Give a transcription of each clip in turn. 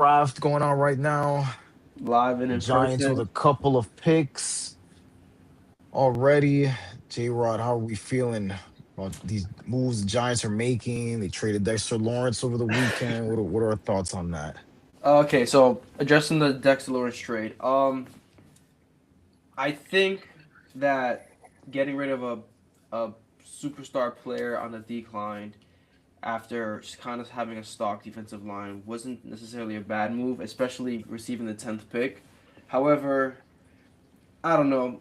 draft going on right now. Live and The in Giants with person. a couple of picks already. J Rod, how are we feeling about these moves the Giants are making? They traded Dexter Lawrence over the weekend. What are our thoughts on that? Okay, so addressing the Dexter Lawrence trade. I think that getting rid of a superstar player on the decline after just kind of having a stock defensive line wasn't necessarily a bad move, especially receiving the 10th pick. However, I don't know,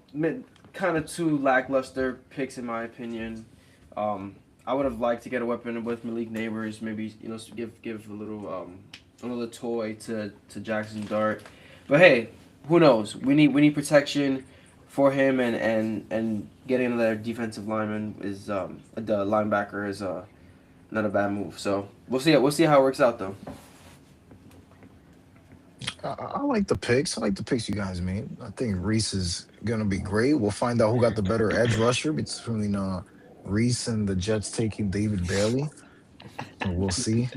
kind of two lackluster picks in my opinion. Um, I would have liked to get a weapon with Malik Neighbors, maybe give a little toy to Jackson Dart. But hey, who knows? We need protection for him, and getting another defensive lineman is the linebacker is not a bad move. So we'll see how it works out though. I like the picks. I like the picks you guys made. I think Reese is gonna be great. We'll find out who got the better edge rusher between Reese and the Jets taking David Bailey. So we'll see.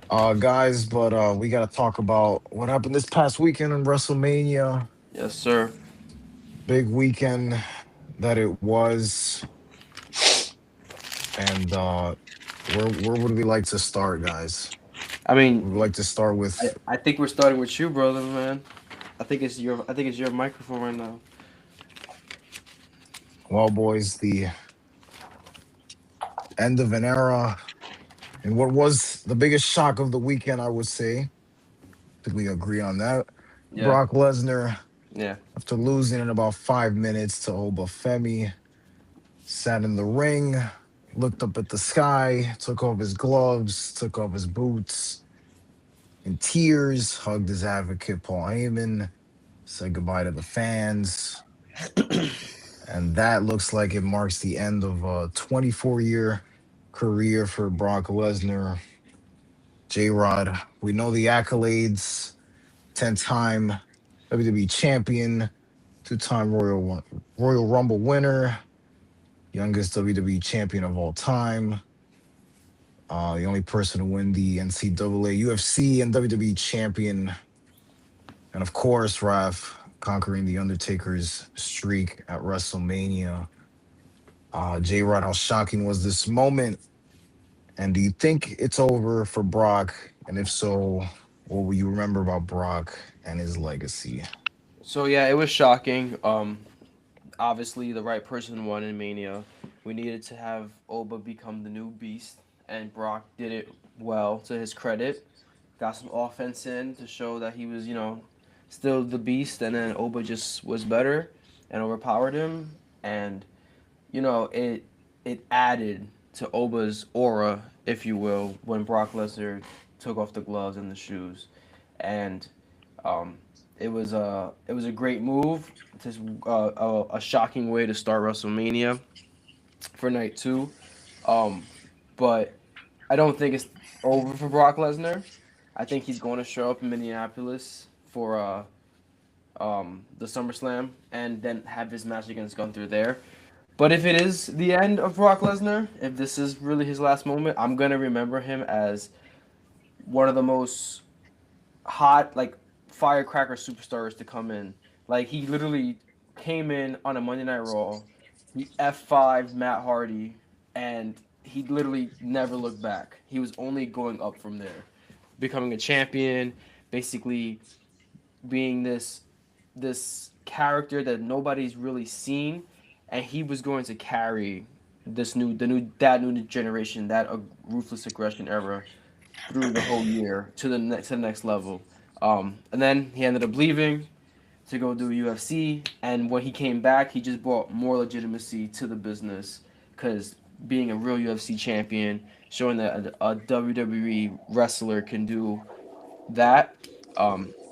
Guys, but we gotta talk about what happened this past weekend in WrestleMania. Yes, sir. Big weekend that it was. And where would we like to start, guys? I mean, We'd like to start I, with, I think we're starting with you, brother, man. I think it's your microphone right now. well, boys, the end of an era and what was the biggest shock of the weekend, I would say. I think we agree on that. Yeah, Brock Lesnar, yeah. after losing in about 5 minutes to Obafemi, sat in the ring, looked up at the sky, took off his gloves, took off his boots, in tears, hugged his advocate, Paul Heyman, said goodbye to the fans. And that looks like it marks the end of a 24-year career for Brock Lesnar. J Rod, we know the accolades, 10-time WWE champion, two-time Royal Rumble winner, youngest WWE champion of all time, the only person to win the NCAA, UFC, and WWE champion. And of course, Raf conquering the Undertaker's streak at WrestleMania. J Rod, how shocking was this moment? And do you think it's over for Brock? And if so, what will you remember about Brock and his legacy? So yeah, it was shocking. Obviously the right person won in Mania. We needed to have Oba become the new beast, and Brock did it well to his credit. Got some offense in to show that he was, still the beast, and then Oba just was better and overpowered him, and it added to Oba's aura, if you will, when Brock Lesnar took off the gloves and the shoes, and um, it was a great move. Just a shocking way to start WrestleMania for night two, um, but I don't think it's over for Brock Lesnar. I think he's going to show up in Minneapolis for the SummerSlam and then have his match against Gunther there. But if it is the end of Brock Lesnar, if this is really his last moment, I'm gonna remember him as one of the most hot, like firecracker superstars to come in. Like he literally came in on a Monday Night Raw, he F5 Matt Hardy, and he literally never looked back. He was only going up from there, becoming a champion, basically being this character that nobody's really seen, and he was going to carry new generation, that ruthless aggression era through the whole year to the next level. And then he ended up leaving to go do UFC, and when he came back, he just brought more legitimacy to the business because being a real UFC champion, showing that a WWE wrestler can do that,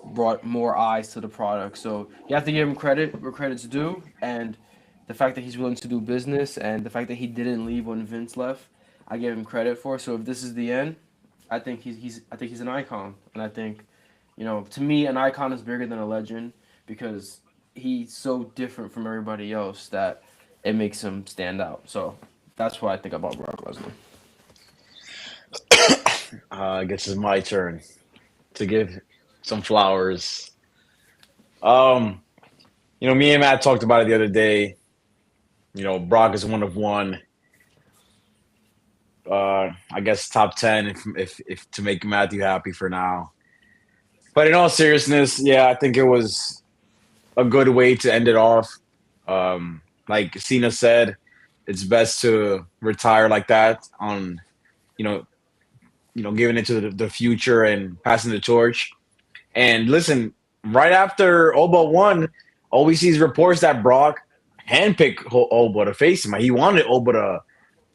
brought more eyes to the product. So you have to give him credit where credit's due, and the fact that he's willing to do business, and the fact that he didn't leave when Vince left, I give him credit for. So if this is the end, I think he's an icon, and I think, to me, an icon is bigger than a legend because he's so different from everybody else that it makes him stand out. So that's what I think about Brock Lesnar. I guess it's my turn to give some flowers. Um, me and Matt talked about it the other day. Brock is one of one. I guess top 10 if to make Matthew happy for now. But in all seriousness, yeah, I think it was a good way to end it off. Like Cena said, it's best to retire like that on you know giving it to the future and passing the torch. And listen, right after Oba won, all we see is reports that Brock handpicked Oba to face him. He wanted Oba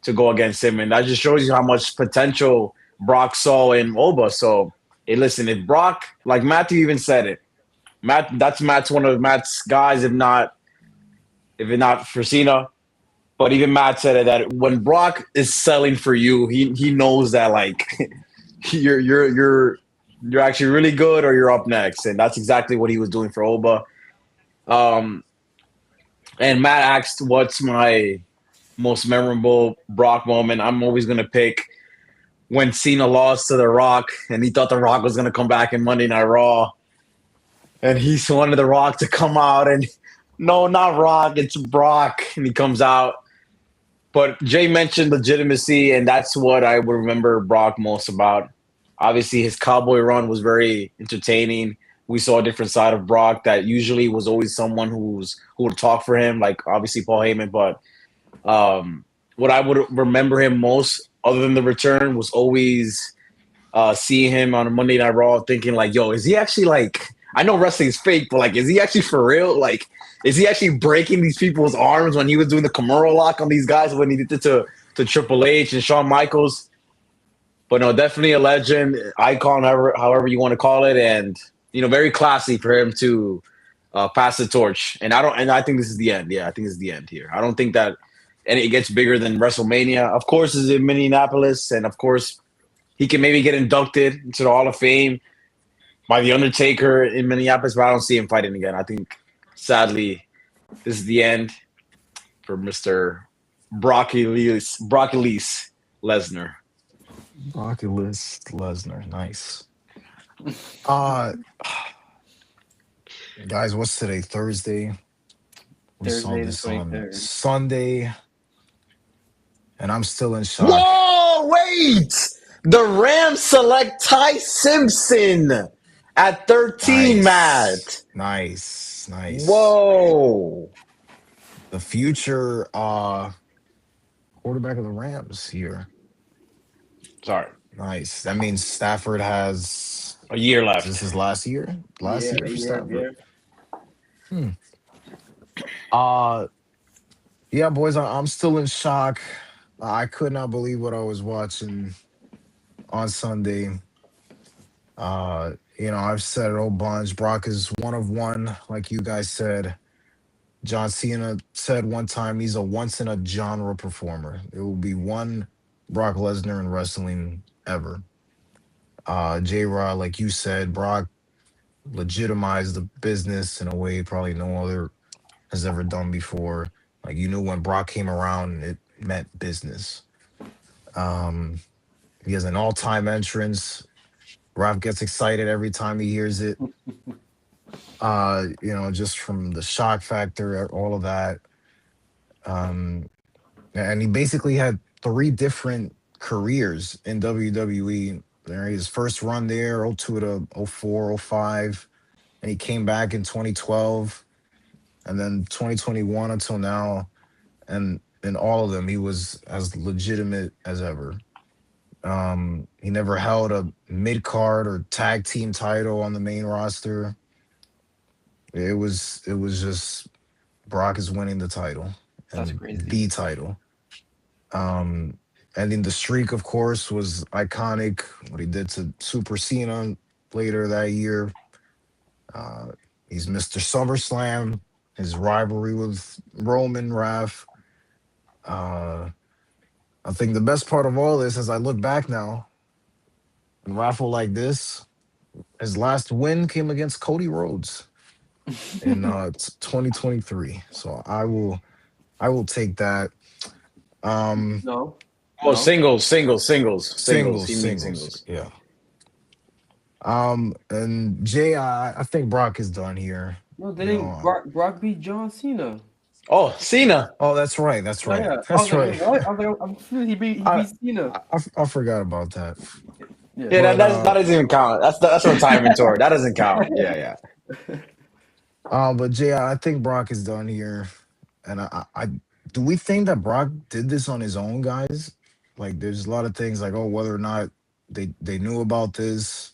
to go against him, and that just shows you how much potential Brock saw in Oba. So, hey, listen, if Brock, like Matthew even said it, Matt's one of Matt's guys, if not for Cena. But even Matt said it that when Brock is selling for you, he knows that like you're actually really good or you're up next, and that's exactly what he was doing for Oba. Um, and Matt asked, "What's my most memorable Brock moment?" I'm always gonna pick when Cena lost to The Rock, and he thought The Rock was gonna come back in Monday Night Raw, and he wanted The Rock to come out, and no, not Rock, it's Brock, and he comes out. But Jay mentioned legitimacy, and that's what I would remember Brock most about. Obviously, his cowboy run was very entertaining. We saw a different side of Brock that usually was always someone who would talk for him, like obviously Paul Heyman. But what I would remember him most, other than the return, was always seeing him on a Monday Night Raw, thinking like, "Yo, is he actually like? I know wrestling is fake, but like, is he actually for real? Like, is he actually breaking these people's arms when he was doing the Kimura lock on these guys when he did it to Triple H and Shawn Michaels?" But no, definitely a legend, icon, however you want to call it, and very classy for him to pass the torch. And I think this is the end. Yeah, I think this is the end here. I don't think that and it gets bigger than WrestleMania. Of course, is in Minneapolis, and of course, he can maybe get inducted into the Hall of Fame by the Undertaker in Minneapolis, but I don't see him fighting again. I think, sadly, this is the end for Mister Broccoli Lesnar. Oculus Lesnar, nice. Uh guys, what's today? Thursday. We saw Thursday the this on 23rd. Sunday, and I'm still in shock. Whoa, wait! The Rams select Ty Simpson at 13, Nice. Matt. Nice. Nice. Whoa. The future quarterback of the Rams here. Sorry. Nice. That means Stafford has, A year is this left. his last year? Last Yeah, year for yeah, Stafford? yeah. Hmm. Uh yeah, boys, I'm still in shock. I could not believe what I was watching on Sunday. I've said it a bunch. Brock is one of one, like you guys said. John Cena said one time he's a once in a genre performer. There will be one Brock Lesnar in wrestling ever. J Rod, like you said, Brock legitimized the business in a way probably no other has ever done before. Like you knew when Brock came around, it meant business. Um, he has an all-time entrance. Ralph gets excited every time he hears it. Just from the shock factor, all of that. Um, and he basically had three different careers in WWE. His first run there, '02 to '04, '05, and he came back in 2012, and then 2021 until now. And in all of them, he was as legitimate as ever. He never held a mid card or tag team title on the main roster. It was just Brock is winning the title That's and crazy. the title. Um, and then the streak, of course, was iconic. What he did to Super Cena later that year. Uh, he's Mr. SummerSlam. His rivalry with Roman Raph. Uh, I think the best part of all this, as I look back now, and raffle like this, his last win came against Cody Rhodes in 2023. So I will take that. Um, No. Oh, No. singles. Singles, He means singles. singles. Yeah. And Jay, I think Brock is done here. No, You didn't know. Brock beat John Cena? Oh, Cena. Oh, that's right. That's Yeah, right. yeah. I was That's like, wait, right. what? I was like, I'm sure he I, beat Cena. I forgot about that. Yeah. Yeah, But that doesn't even count. That's a retirement tour. That doesn't count. Yeah. but Jay, I think Brock is done here. And I do we think that Brock did this on his own, guys? Like, there's a lot of things like, oh, whether or not they knew about this.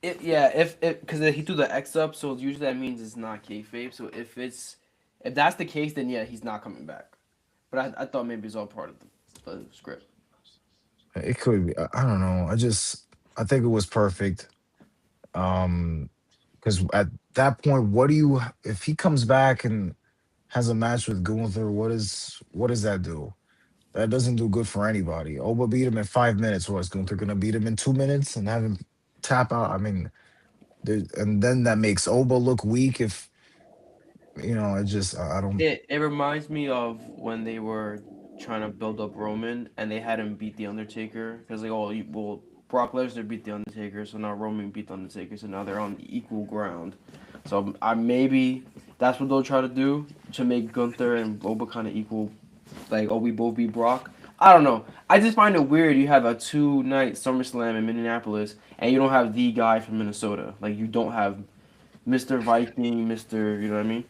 Yeah, if because he threw the X up, so usually that means it's not kayfabe. So if that's the case, then yeah, he's not coming back. But I thought maybe it's all part of the script. It could be. I don't know. I think it was perfect. Um, because at that point, what do you if he comes back and has a match with Gunther? What does that do? That doesn't do good for anybody. Oba beat him in 5 minutes. Was Gunther gonna beat him in 2 minutes and have him tap out? I mean, and then that makes Oba look weak. If it just I don't. It reminds me of when they were trying to build up Roman and they had him beat the Undertaker because like well Brock Lesnar beat the Undertaker, so now Roman beat the Undertaker, so now they're on equal ground. So I maybe that's what they'll try to do to make Gunther and Oba kind of equal. Like, oh, we both beat Brock. I don't know. I just find it weird. You have a 2-night SummerSlam in Minneapolis, and you don't have the guy from Minnesota. Like, you don't have Mr. Viking, Mr. You know what I mean?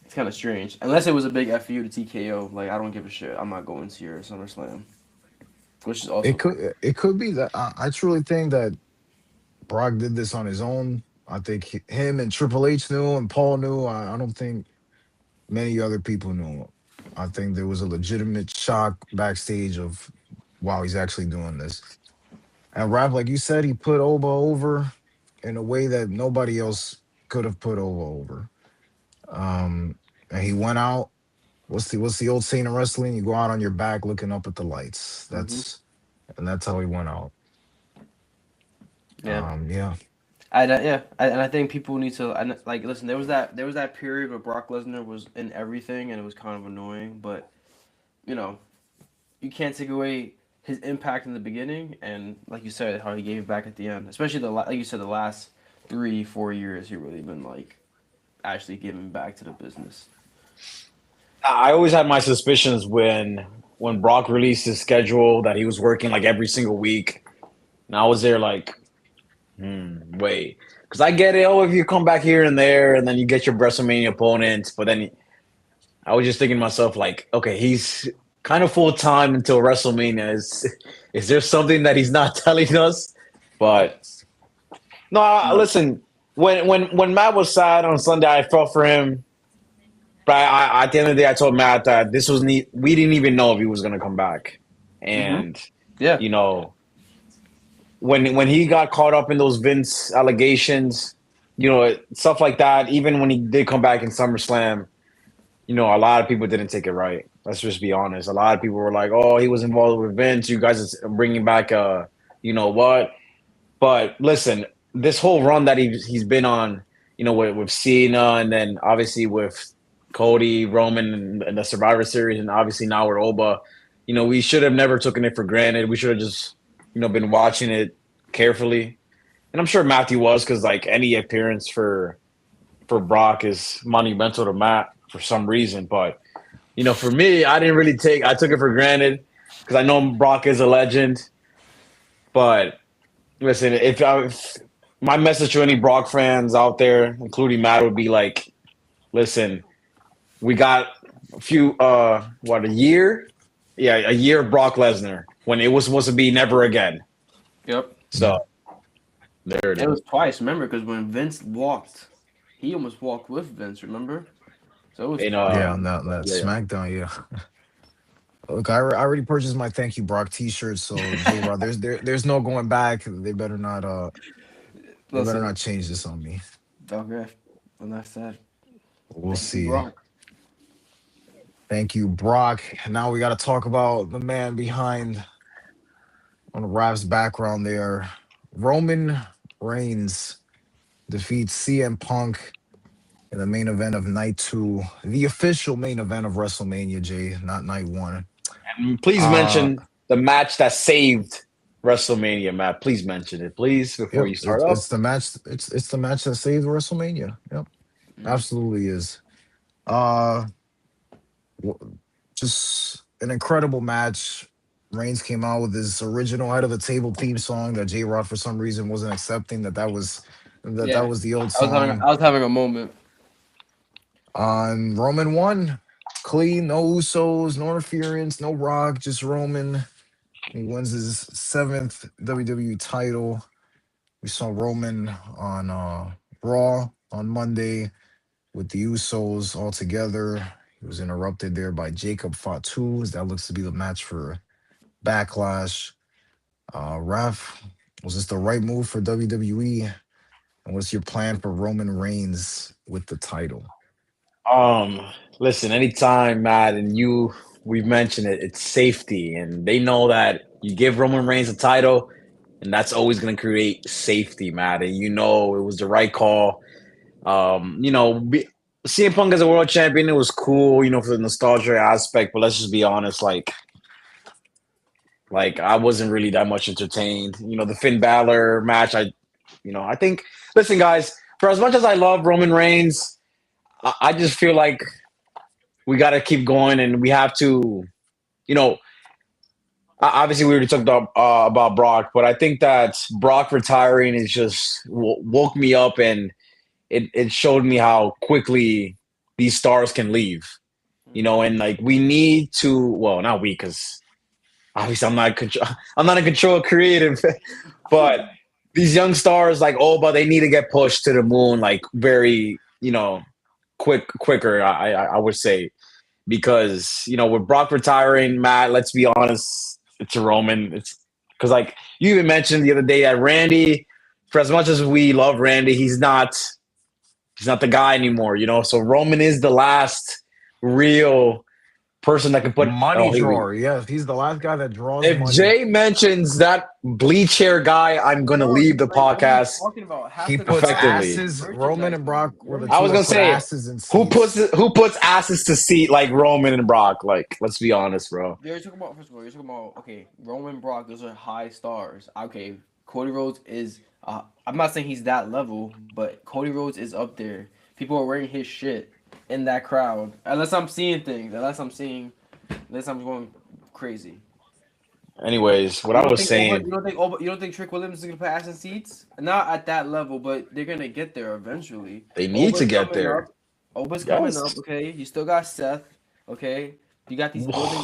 It's kind of strange. Unless it was a big FU to TKO. Like, I don't give a shit. I'm not going to your SummerSlam. Which is also fine. It could be that I truly think that Brock did this on his own. I think him and Triple H knew and Paul knew. I don't think many other people knew. I think there was a legitimate shock backstage of, wow, he's actually doing this. And Rap, like you said, he put Oba over in a way that nobody else could have put Oba over. And he went out. What's the old saying in wrestling? You go out on your back looking up at the lights. Hmm. That's how he went out. Yeah. Yeah. And I think people need to like listen. There was that period where Brock Lesnar was in everything, and it was kind of annoying. But you know, you can't take away his impact in the beginning, and like you said, how he gave back at the end. Especially like you said, the last 3-4 years, he really been like actually giving back to the business. I always had my suspicions when Brock released his schedule that he was working like every single week, and I was there like, wait, because I get it. Oh, if you come back here and there, and then you get your WrestleMania opponents, but then I was just thinking to myself like, okay, he's kind of full time until WrestleMania. Is there something that he's not telling us? But no, No. listen. When Matt was sad on Sunday, I felt for him. But at the end of the day, I told Matt that this was neat. We didn't even know if he was going to come back, Hmm. and Yeah. you know when he got caught up in those Vince allegations, stuff like that. Even when he did come back in SummerSlam, a lot of people didn't take it right. Let's just be honest. A lot of people were like, "Oh, he was involved with Vince. You guys are bringing back you know what?" But listen, this whole run that he's been on, with Cena, and then obviously with Cody, Roman, and the Survivor Series, and obviously now we're Oba. We should have never taken it for granted. We should have just, been watching it carefully. And I'm sure Matthew was, because like any appearance for Brock is monumental to Matt for some reason. But for me, I didn't really I took it for granted because I know Brock is a legend. But listen, if my message to any Brock fans out there, including Matt, would be like, listen, we got a year? Yeah, a year of Brock Lesnar when it was supposed to be never again. Yep. Yeah. So there it It is. was twice. Remember, because when Vince walked, he almost walked with Vince. Remember? So it was And twice. Yeah, on that yeah. SmackDown, yeah. Look, I already purchased my Thank You Brock T-shirt, so J Rod, there's no going back. They better Listen, not change this on me. okay. Enough said. We'll Thank you, see. Brock. Thank you, Brock. Now we got to talk about the man behind on Rap's background there. Roman Reigns defeats CM Punk in the main event of night two, the official main event of WrestleMania, Jay, not night one. Please Uh, mention the match that saved WrestleMania, Matt. Please mention it, please, before yep, you start up. it's the match. It's the match that saved WrestleMania. Yep, Mm. absolutely is. Uh, just an incredible match. Reigns came out with his original head of the table theme song that J Rod for some reason wasn't accepting that Yeah, was the old I song. was having a moment. On Roman won clean, no Usos, no interference, no Rock, just Roman. He wins his seventh WWE title. We saw Roman on Raw on Monday with the Usos all together. He was interrupted there by Jacob Fatu. That looks to be the match for Backlash. Raf, was this the right move for WWE? And what's your plan for Roman Reigns with the title? Um, Listen, anytime, Matt, and we've mentioned it, it's safety, and they know that you give Roman Reigns a title, and that's always going to create safety, Matt. And you know it was the right call. CM Punk as a world champion, it was cool, for the nostalgia aspect. But let's just be honest, like I wasn't really that much entertained. The Finn Balor match, I think. Listen, guys, for as much as I love Roman Reigns, I just feel like we got to keep going, and we have to, you know, obviously we already talked about Brock, but I think that Brock retiring is just woke me up, and it showed me how quickly these stars can leave. And like we need to, well, not we, because obviously I'm not in control of creative, but these young stars like Oba, they need to get pushed to the moon, like very, quicker. I would say, because with Brock retiring, Matt, let's be honest, it's a Roman. It's because like you even mentioned the other day that Randy, for as much as we love Randy, he's not the guy anymore. So Roman is the last real person that can put. Money Oh, drawer. Yes, he's the last guy that draws if money. Jay mentions that bleach hair guy, I'm gonna leave the Like, what are you podcast talking about? Half He the puts effectively. asses. Roman and Brock were the I two was that gonna put say, asses in who seats. puts asses to seat like Roman and Brock? Like, let's be honest, bro. You're talking about, first of all, you're talking about, okay, Roman Brock, those are high stars. Okay, Cody Rhodes is, I'm not saying he's that level, but Cody Rhodes is up there. People are wearing his shit in that crowd. Unless I'm seeing things. Unless I'm going crazy. Anyways, what You I don't was think Oba, saying, you don't think Trick Williams is gonna put ass in seats? Not at that level, but they're gonna get there eventually. they need to Oba's get coming there. up. Oba's coming up. Yes. Okay, you still got Seth. Okay, you got these building.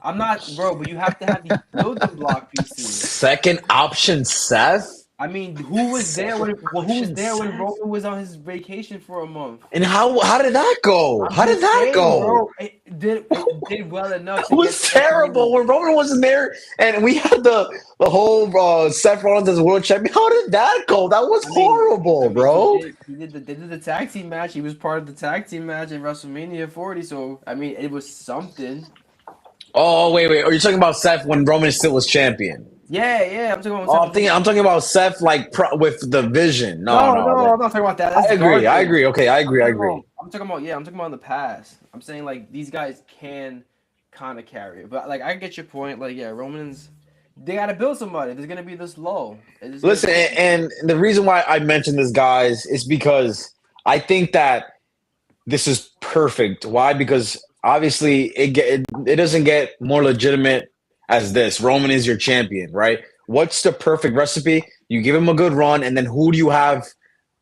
I'm not, bro, but you have to have these building block pieces. Second option, Seth. I mean, who was there when Seth? Roman was on his vacation for a month? And how did that go? I'm How did just that saying, go? bro. It did well enough. It was terrible when Roman wasn't there, and we had the whole Seth Rollins as world champion. How did that go? That was horrible, bro. They did the tag team match. He was part of the tag team match in WrestleMania 40. So I mean, it was something. Oh wait, are you talking about Seth when Roman still was champion? Yeah. I'm talking about. Oh, I'm talking about Seth like with the Vision. No. I'm not talking about that. That's I agree. garbage. Okay, I agree. I'm talking about in the past. I'm saying like these guys can kind of carry it, but like I get your point. Like Romans, they gotta build somebody. There's gonna be this low. Listen, and the reason why I mentioned this, guys, is because I think that this is perfect. Why? Because obviously it doesn't get more legitimate as this. Roman is your champion, right? What's the perfect recipe? You give him a good run, and then who do you have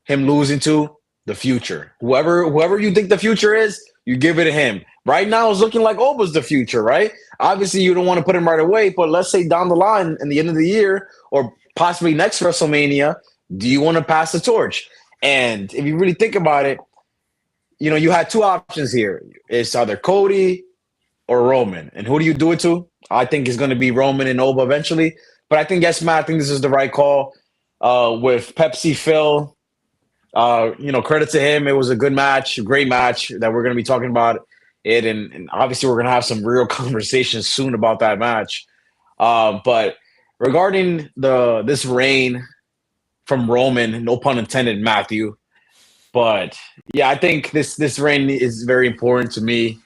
him losing to? The future. Whoever you think the future is, you give it to him. Right now, it's looking like Oba's the future, right? Obviously, you don't want to put him right away, but let's say down the line, in the end of the year, or possibly next WrestleMania, do you want to pass the torch? And if you really think about it, you had two options here. It's either Cody or Roman. And who do you do it to? I think it's going to be Roman and Oba eventually. But I think, yes, Matt, I think this is the right call. With Pepsi Phil, credit to him. It was a good match, a great match that we're going to be talking about it. And obviously we're going to have some real conversations soon about that match. But regarding this reign from Roman, no pun intended, Matthew. But yeah, I think this reign is very important to me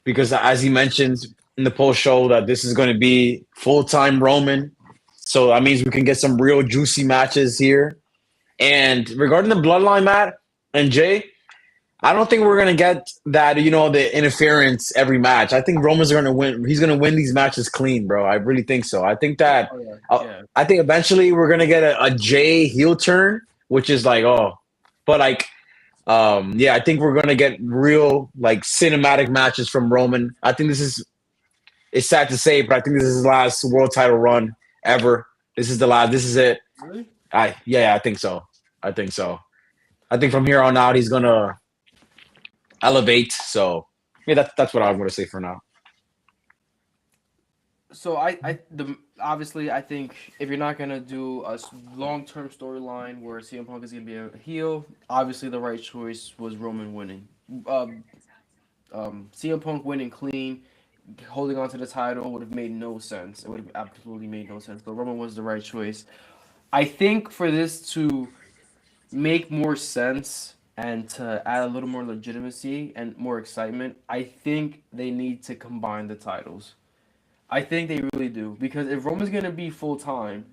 because, as he mentioned, in the post show that this is going to be full time Roman. So that means we can get some real juicy matches here. And regarding the bloodline, Matt and Jay, I don't think we're gonna get that, the interference every match. I think Roman's gonna win. He's gonna win these matches clean, bro. I really think so. I think that. Oh, yeah. Yeah. I think eventually we're gonna get a Jay heel turn, which is like, but like, yeah, I think we're gonna get real like cinematic matches from Roman. I think this is. It's sad to say, but I think this is his last world title run ever. This is the last. This is it. Really? I think so. I think so. I think from here on out he's gonna elevate. So yeah, that's what I'm gonna say for now. So obviously I think if you're not gonna do a long-term storyline where CM Punk is gonna be a heel, obviously the right choice was Roman winning. Um, CM Punk winning clean, holding on to the title would have made no sense. It would have absolutely made no sense. But Roman was the right choice. I think for this to make more sense and to add a little more legitimacy and more excitement, I think they need to combine the titles. I think they really do because if Roman's gonna be full time,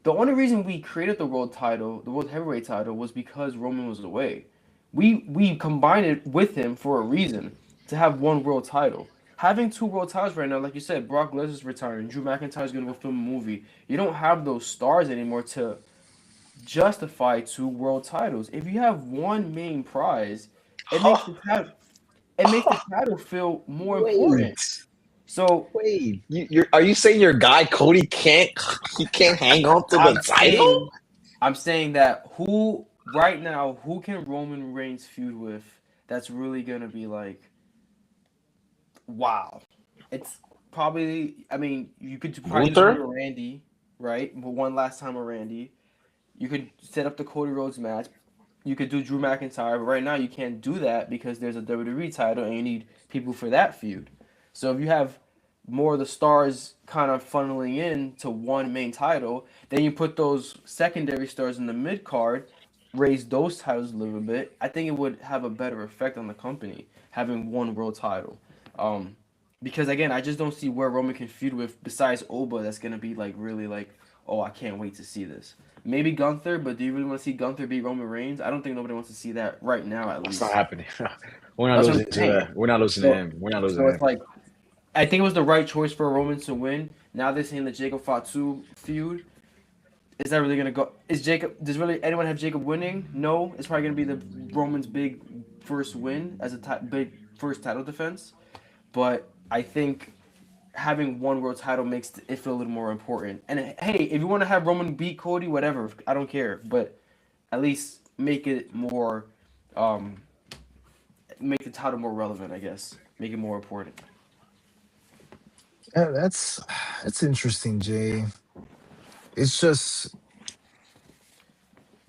the only reason we created the world title, the world heavyweight title, was because Roman was away. We combined it with him for a reason to have one world title. Having two world titles right now, like you said, Brock Lesnar's retiring, Drew McIntyre's gonna go film a movie. You don't have those stars anymore to justify two world titles. If you have one main prize, it makes the title feel more important. Wait, So wait. Are you saying your guy Cody can't hang on to the I'm title? saying, I'm saying that who right now who can Roman Reigns feud with that's really gonna be like wow. It's probably I mean you could probably just do Gunther? a Randy, right? But one last time a Randy. You could set up the Cody Rhodes match. You could do Drew McIntyre, but right now you can't do that because there's a WWE title and you need people for that feud. So if you have more of the stars kind of funneling in to one main title, then you put those secondary stars in the mid card, raise those titles a little bit. I think it would have a better effect on the company having one world title. Um, because again, I just don't see where Roman can feud with besides Oba. That's gonna be like really like, oh, I can't wait to see this. Maybe Gunther, but do you really want to see Gunther beat Roman Reigns? I don't think nobody wants to see that right now, at That's not least. happening. We're not That's what losing I'm to saying. that. We're not losing to So, him. We're not losing so to it's him. like I think it was the right choice for Roman to win. Now they're saying the Jacob Fatu feud. Is that really gonna go? Is Jacob? Does really anyone have Jacob winning? No. It's probably gonna be the Roman's big first win as a big first title defense. But I think having one world title makes it feel a little more important. And hey, if you want to have Roman beat Cody, whatever, I don't care. But at least make it more, um, make the title more relevant. I guess make it more important. Yeah, that's interesting, Jay. It's just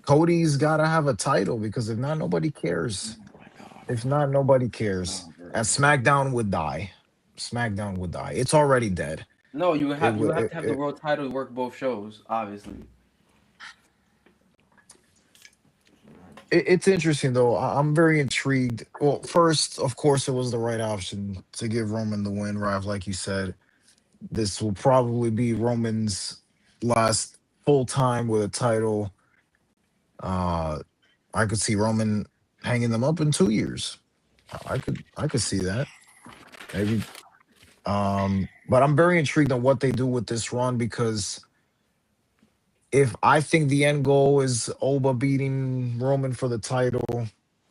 Cody's got to have a title because if not, nobody cares. If not, nobody cares. And SmackDown would die. SmackDown would die. It's already dead. No, It you would. have to have the world title to work both shows, obviously. It's interesting though. I'm very intrigued. Well, first, of course, it was the right option to give Roman the win, Rav. Like you said, this will probably be Roman's last full time with a title. Uh, I could see Roman hanging them up in 2 years. I could see that maybe. But I'm very intrigued on what they do with this run because if I think the end goal is Oba beating Roman for the title,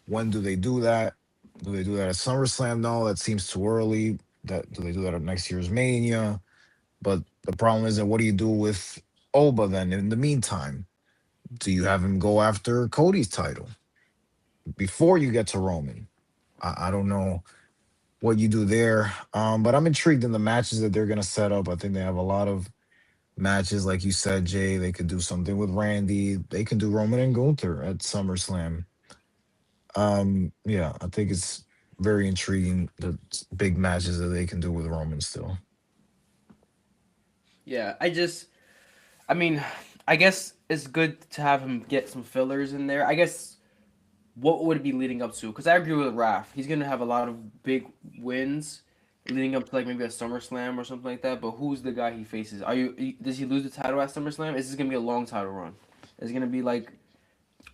when do they do that? Do they do that at SummerSlam? No, that seems too early. That do they do that at next year's Mania? But the problem is that what do you do with Oba then in the meantime? Do you have him go after Cody's title before you get to Roman? I don't know what you do there. But I'm intrigued in the matches that they're gonna set up. I think they have a lot of matches, like you said, Jay. They could do something with Randy. They can do Roman and Gunther at SummerSlam. Yeah, I think it's very intriguing the big matches that they can do with Roman still. Yeah, I mean, I guess it's good to have him get some fillers in there. I guess what would it be leading up to? Because I agree with Raph. He's gonna have a lot of big wins, leading up to like maybe a SummerSlam or something like that. But who's the guy he faces? Does he lose the title at SummerSlam? Is this gonna be a long title run? Is it gonna be like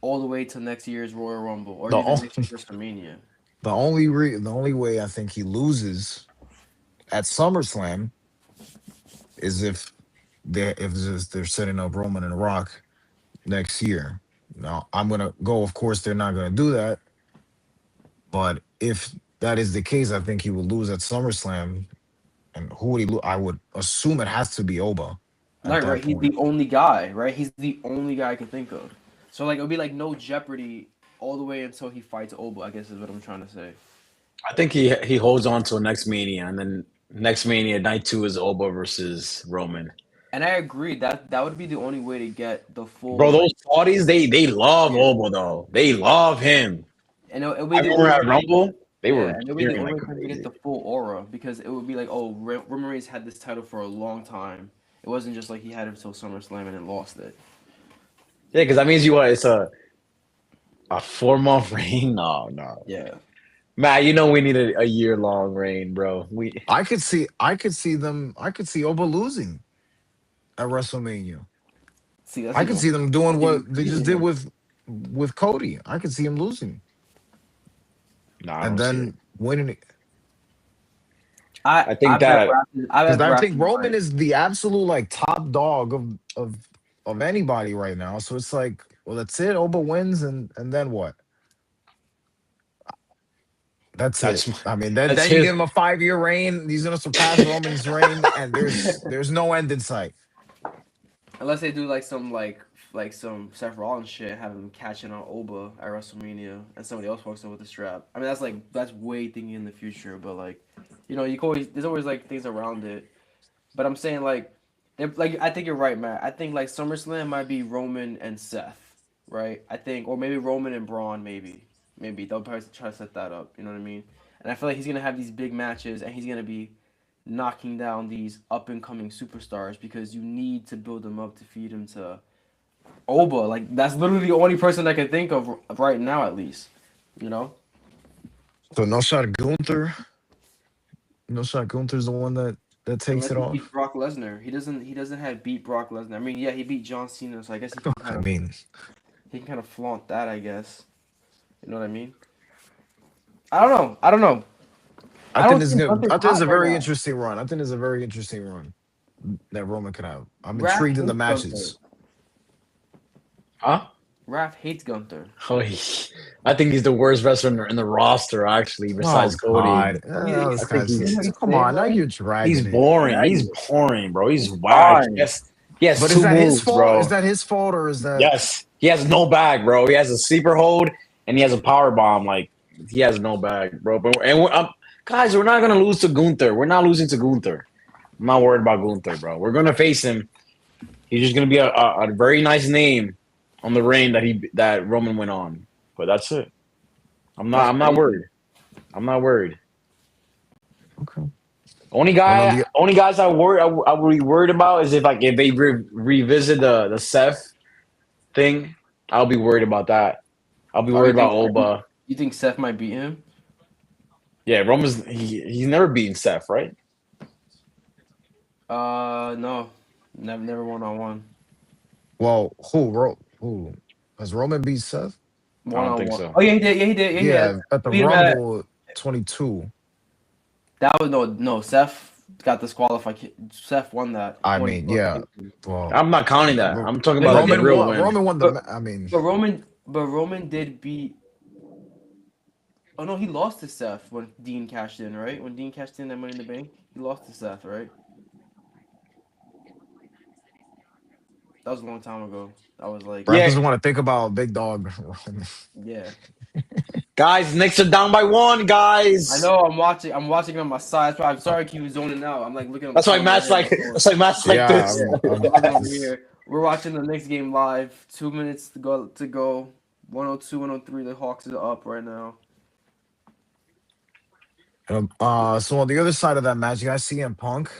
all the way to next year's Royal Rumble, or The even next only year's WrestleMania? the only way I think he loses at SummerSlam is if they're setting up Roman and Rock next year. Now I'm gonna go. Of course, they're not gonna do that. But if that is the case, I think he will lose at SummerSlam. And who would he lose? I would assume it has to be Oba at Right, that right. He's point. the only guy, right? He's the only guy I can think of. So like it'll be like no Jeopardy all the way until he fights Oba. I guess is what I'm trying to say. I think he holds on till next Mania, and then next Mania night 2 is Oba versus Roman. And I agree that would be the only way to get the full Bro, like those Saudis, they love yeah. Oba though. They love him. And it'll be I the remember only at Rumble, they yeah, were and it'll be the cheering only like way for him to get crazy. the full aura because it would be like oh Roman Reigns had this title for a long time. It wasn't just like he had it until SummerSlam and then lost it. Yeah, because that means you what? It's a 4 month reign. No, no, Yeah. Matt. You know we need a year long reign, bro. We I could see Oba losing at WrestleMania. See, that's I could even see them doing what even they just did crazier. with Cody. I could see him losing no, I and don't see it. then winning it. I think that I Because bet I Raph think is Roman right. is the absolute like top dog of anybody right now. So it's like, well, that's it. Oba wins, and then what? That's it. that's I mean, that's then you his. give him a 5 year reign. He's gonna surpass Roman's reign, and there's no end in sight. Unless they do like some Seth Rollins shit, have him catching on Oba at WrestleMania, and somebody else walks in with the strap. I mean, that's way thinking in the future, but like, you can always there's always like things around it. But I'm saying like I think you're right, Matt. I think like SummerSlam might be Roman and Seth, right? I think, or maybe Roman and Braun, maybe they'll probably try to set that up. You know what I mean? And I feel like he's gonna have these big matches, and he's gonna be knocking down these up and coming superstars because you need to build them up to feed him to Oba. Like that's literally the only person I can think of right now, at least. You know, So no shot at Gunther. No shot. Gunther's the one that takes unless it he beats off. Brock Lesnar, he doesn't have beat Brock Lesnar. I mean, yeah, he beat John Cena, so I guess I mean, he can kind of flaunt that. I guess you know what I mean. I don't know. I don't know. I don't think Gunther's I think it's hot a right very now. interesting run. I think it's a very interesting run that Roman could have. I'm Raph intrigued in the hates Gunther. matches. Huh? Raph hates Gunther. Oh, I think he's the worst wrestler in the roster, actually, Oh besides Cody. God, He's I this think guy's you know he's how you come say it, on. Now right? you're he's dragging it. boring. Yeah, He's you boring, bro. He's whack. fine. He has But is two that his moves, fault? Is bro. that his fault, or is that Yes, he has no bag, bro. He has a sleeper hold and he has a power bomb. Like he has no bag, bro. Guys, we're not gonna lose to Gunther. We're not losing to Gunther. I'm not worried about Gunther, bro. We're gonna face him. He's just gonna be a very nice name on the reign that Roman went on. But that's it. That's I'm not crazy. worried. I'm not worried. okay? Well, no, Only guys I would be worried about is if they revisit the Seth thing. I'll be worried about that. I'll be Oh, worried about Oba. you think Seth might beat him? Yeah, he's never beaten Seth, right? No, never 1-on-1. who has Roman beat Seth? I don't think 1-on-1. so. Oh yeah, he did. Yeah, he did. Yeah, he did. Yeah, at the Beat him at Rumble 22. that was no. Seth got disqualified. Seth won that I mean, 24. yeah. Well, I'm not counting that. I'm talking No, about he like the did. real win. Roman won But I mean, Roman did beat. Oh no, he lost to Seth when Dean cashed in, right? When Dean cashed in that Money in the Bank, he lost to Seth, right? That was a long time ago. I was like, Raph Yeah, doesn't want to think about big dog. yeah. guys, Knicks are down by 1, I guys. know. I'm watching on my side. So I'm sorry, I keep zoning out. I'm like looking at the That's why phone right Matt's here on like my phone. that's why Matt's like Yeah, this. Yeah, I'm watching over here. We're watching the next game live. 2 minutes to go. 102, 103. The Hawks are up right now. so on the other side of that match, you guys see CM Punk.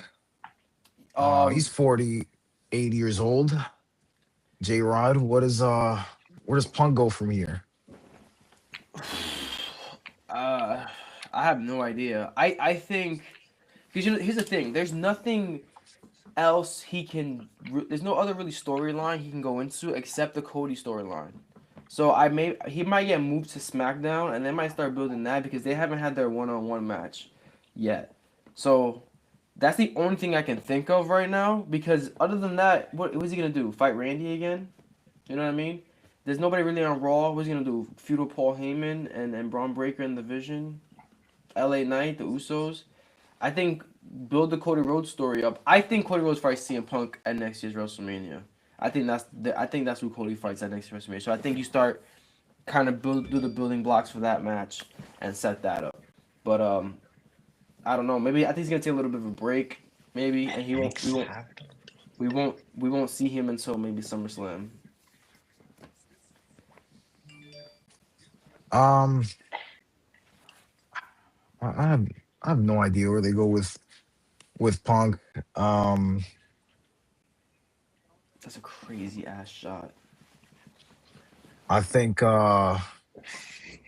He's Um, 48 years old. J Rod, where does Punk go from here? uh, I have no idea. I think. Because here's the thing: there's nothing else he can. There's no other really storyline he can go into except the Cody storyline. So he might get moved to SmackDown, and they might start building that because they haven't had their one-on-one match yet. So that's the only thing I can think of right now. Because other than that, what was he gonna do? Fight Randy again? You know what I mean? There's nobody really on Raw. What's he gonna do? Feud with Paul Heyman and Braun Breaker in the Vision, LA Knight, the Usos. I think build the Cody Rhodes story up. I think Cody Rhodes fights CM Punk at next year's WrestleMania. I think that's who Cody fights at next year's WrestleMania. So I think you start kind of do the building blocks for that match and set that up. But I don't know. Maybe I think he's gonna take a little bit of a break. Maybe, and we won't see him until maybe SummerSlam. Um, I have no idea where they go with Punk. Um, That's a crazy ass shot. I think I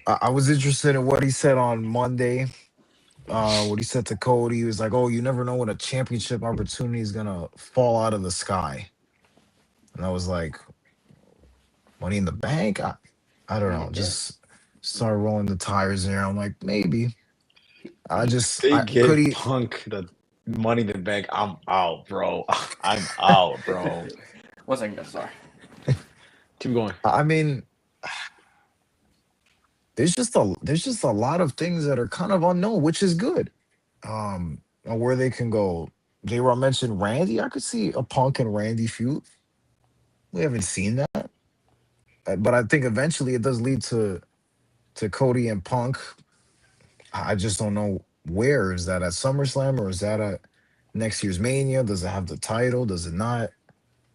was interested in what he said on Monday. What he said to Cody, he was like, "Oh, you never know when a championship opportunity is gonna fall out of the sky." And I was like, "Money in the Bank?" I don't know. Just start rolling the tires there. I'm like, maybe. They I could give he. Punk the Money in the Bank. I'm out, bro. I'm out, bro. 1 second, guys. Sorry. Keep going. I mean, there's just a lot of things that are kind of unknown, which is good. On where they can go. They were mentioned Randy. I could see a Punk and Randy feud. We haven't seen that, but I think eventually it does lead to Cody and Punk. I just don't know where is that at SummerSlam or is that at next year's Mania? Does it have the title? Does it not?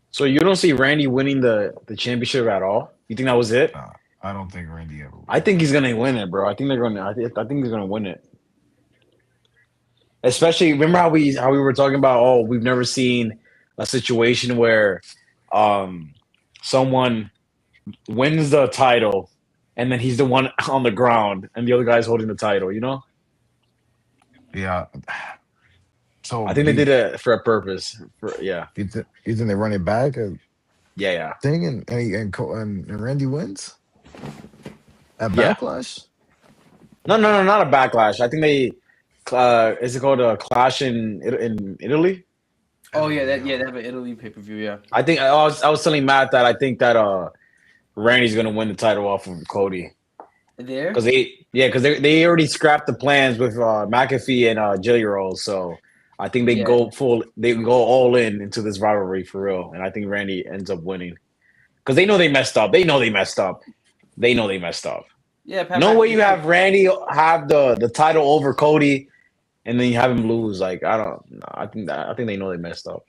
So you don't see Randy winning the championship at all? You think that was it? I don't think Randy ever. I think he's gonna win it, bro. I think they're gonna. I think he's gonna win it. Especially, remember how we were talking about? Oh, we've never seen a situation where, um, someone wins the title, and then he's the one on the ground, and the other guy's holding the title. You know? Yeah. So I think they did it for a purpose. Yeah, you think they run it back a yeah. thing and Randy wins at Yeah. Backlash? No, not a backlash. I think they is it called a Clash in Italy? Oh yeah, they have an Italy pay-per-view. Yeah. I think I was telling Matt that I think that Randy's gonna win the title off of Cody There. because they already scrapped the plans with McAfee and Jelly Roll, so I think they go all in into this rivalry for real, and I think Randy ends up winning because they know they messed up. They know they messed up. Yeah. Pat No way McAfee- you have Randy have the title over Cody, and then you have him lose. Like I don't. I think they know they messed up.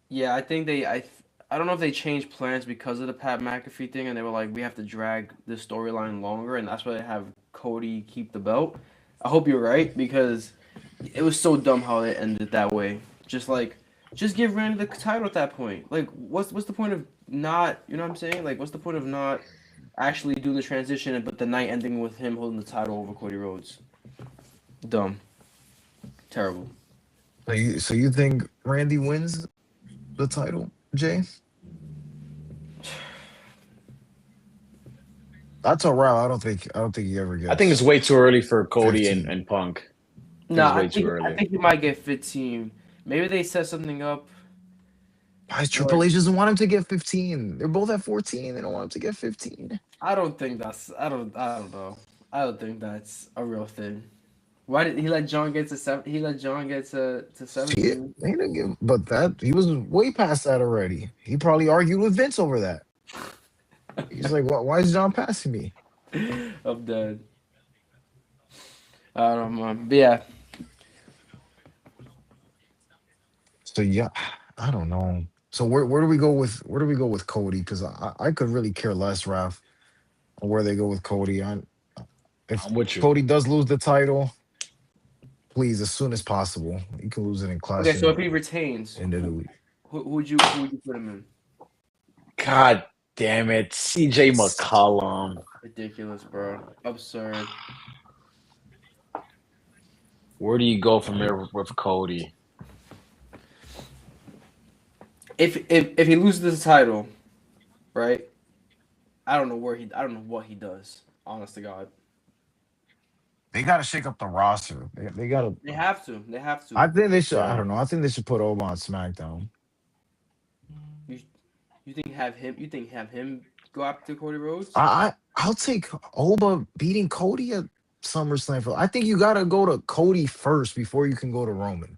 Yeah, I think I don't know if they changed plans because of the Pat McAfee thing, and they were like, we have to drag this storyline longer, and that's why they have Cody keep the belt. I hope you're right because it was so dumb how it ended that way. Just give Randy the title at that point. Like, what's the point of not? You know what I'm saying? Like, what's the point of not actually doing the transition, but the night ending with him holding the title over Cody Rhodes? Dumb, terrible. So you think Randy wins the title, Jay? That's all right. I don't think he ever gets. I think it's way too early for Cody 15. and Punk. No, it's way too early. I think he might get 15. Maybe they set something up. Why Triple H doesn't want him to get 15? They're both at 14. They don't want him to get 15. I don't think that's. I don't know. I don't think that's a real thing. Why did he let John get to 7? He let John get to 17. He didn't give, but that he was way past that already. He probably argued with Vince over that. He's like, why is John passing me? I'm dead. I don't know, but yeah. So yeah, I don't know. So where do we go with Cody? Because I could really care less, Raf, on where they go with Cody. If I'm with you. Cody does lose the title, please, as soon as possible. You can lose it in Clash. Okay, so if he retains, in Italy, who would you put him in? God damn it, CJ McCollum. Ridiculous, bro. Absurd. Where do you go from here with Cody? If he loses this title, right? I don't know I don't know what he does. Honest to God, They got to shake up the roster. They got to. they have to. They have I to. think they should. I Yeah. don't know. I think they should put Oba on SmackDown. You, you think have him? You think have him go after Cody Rhodes? I'll take Oba beating Cody at SummerSlam. I think you got to go to Cody first before you can go to Roman.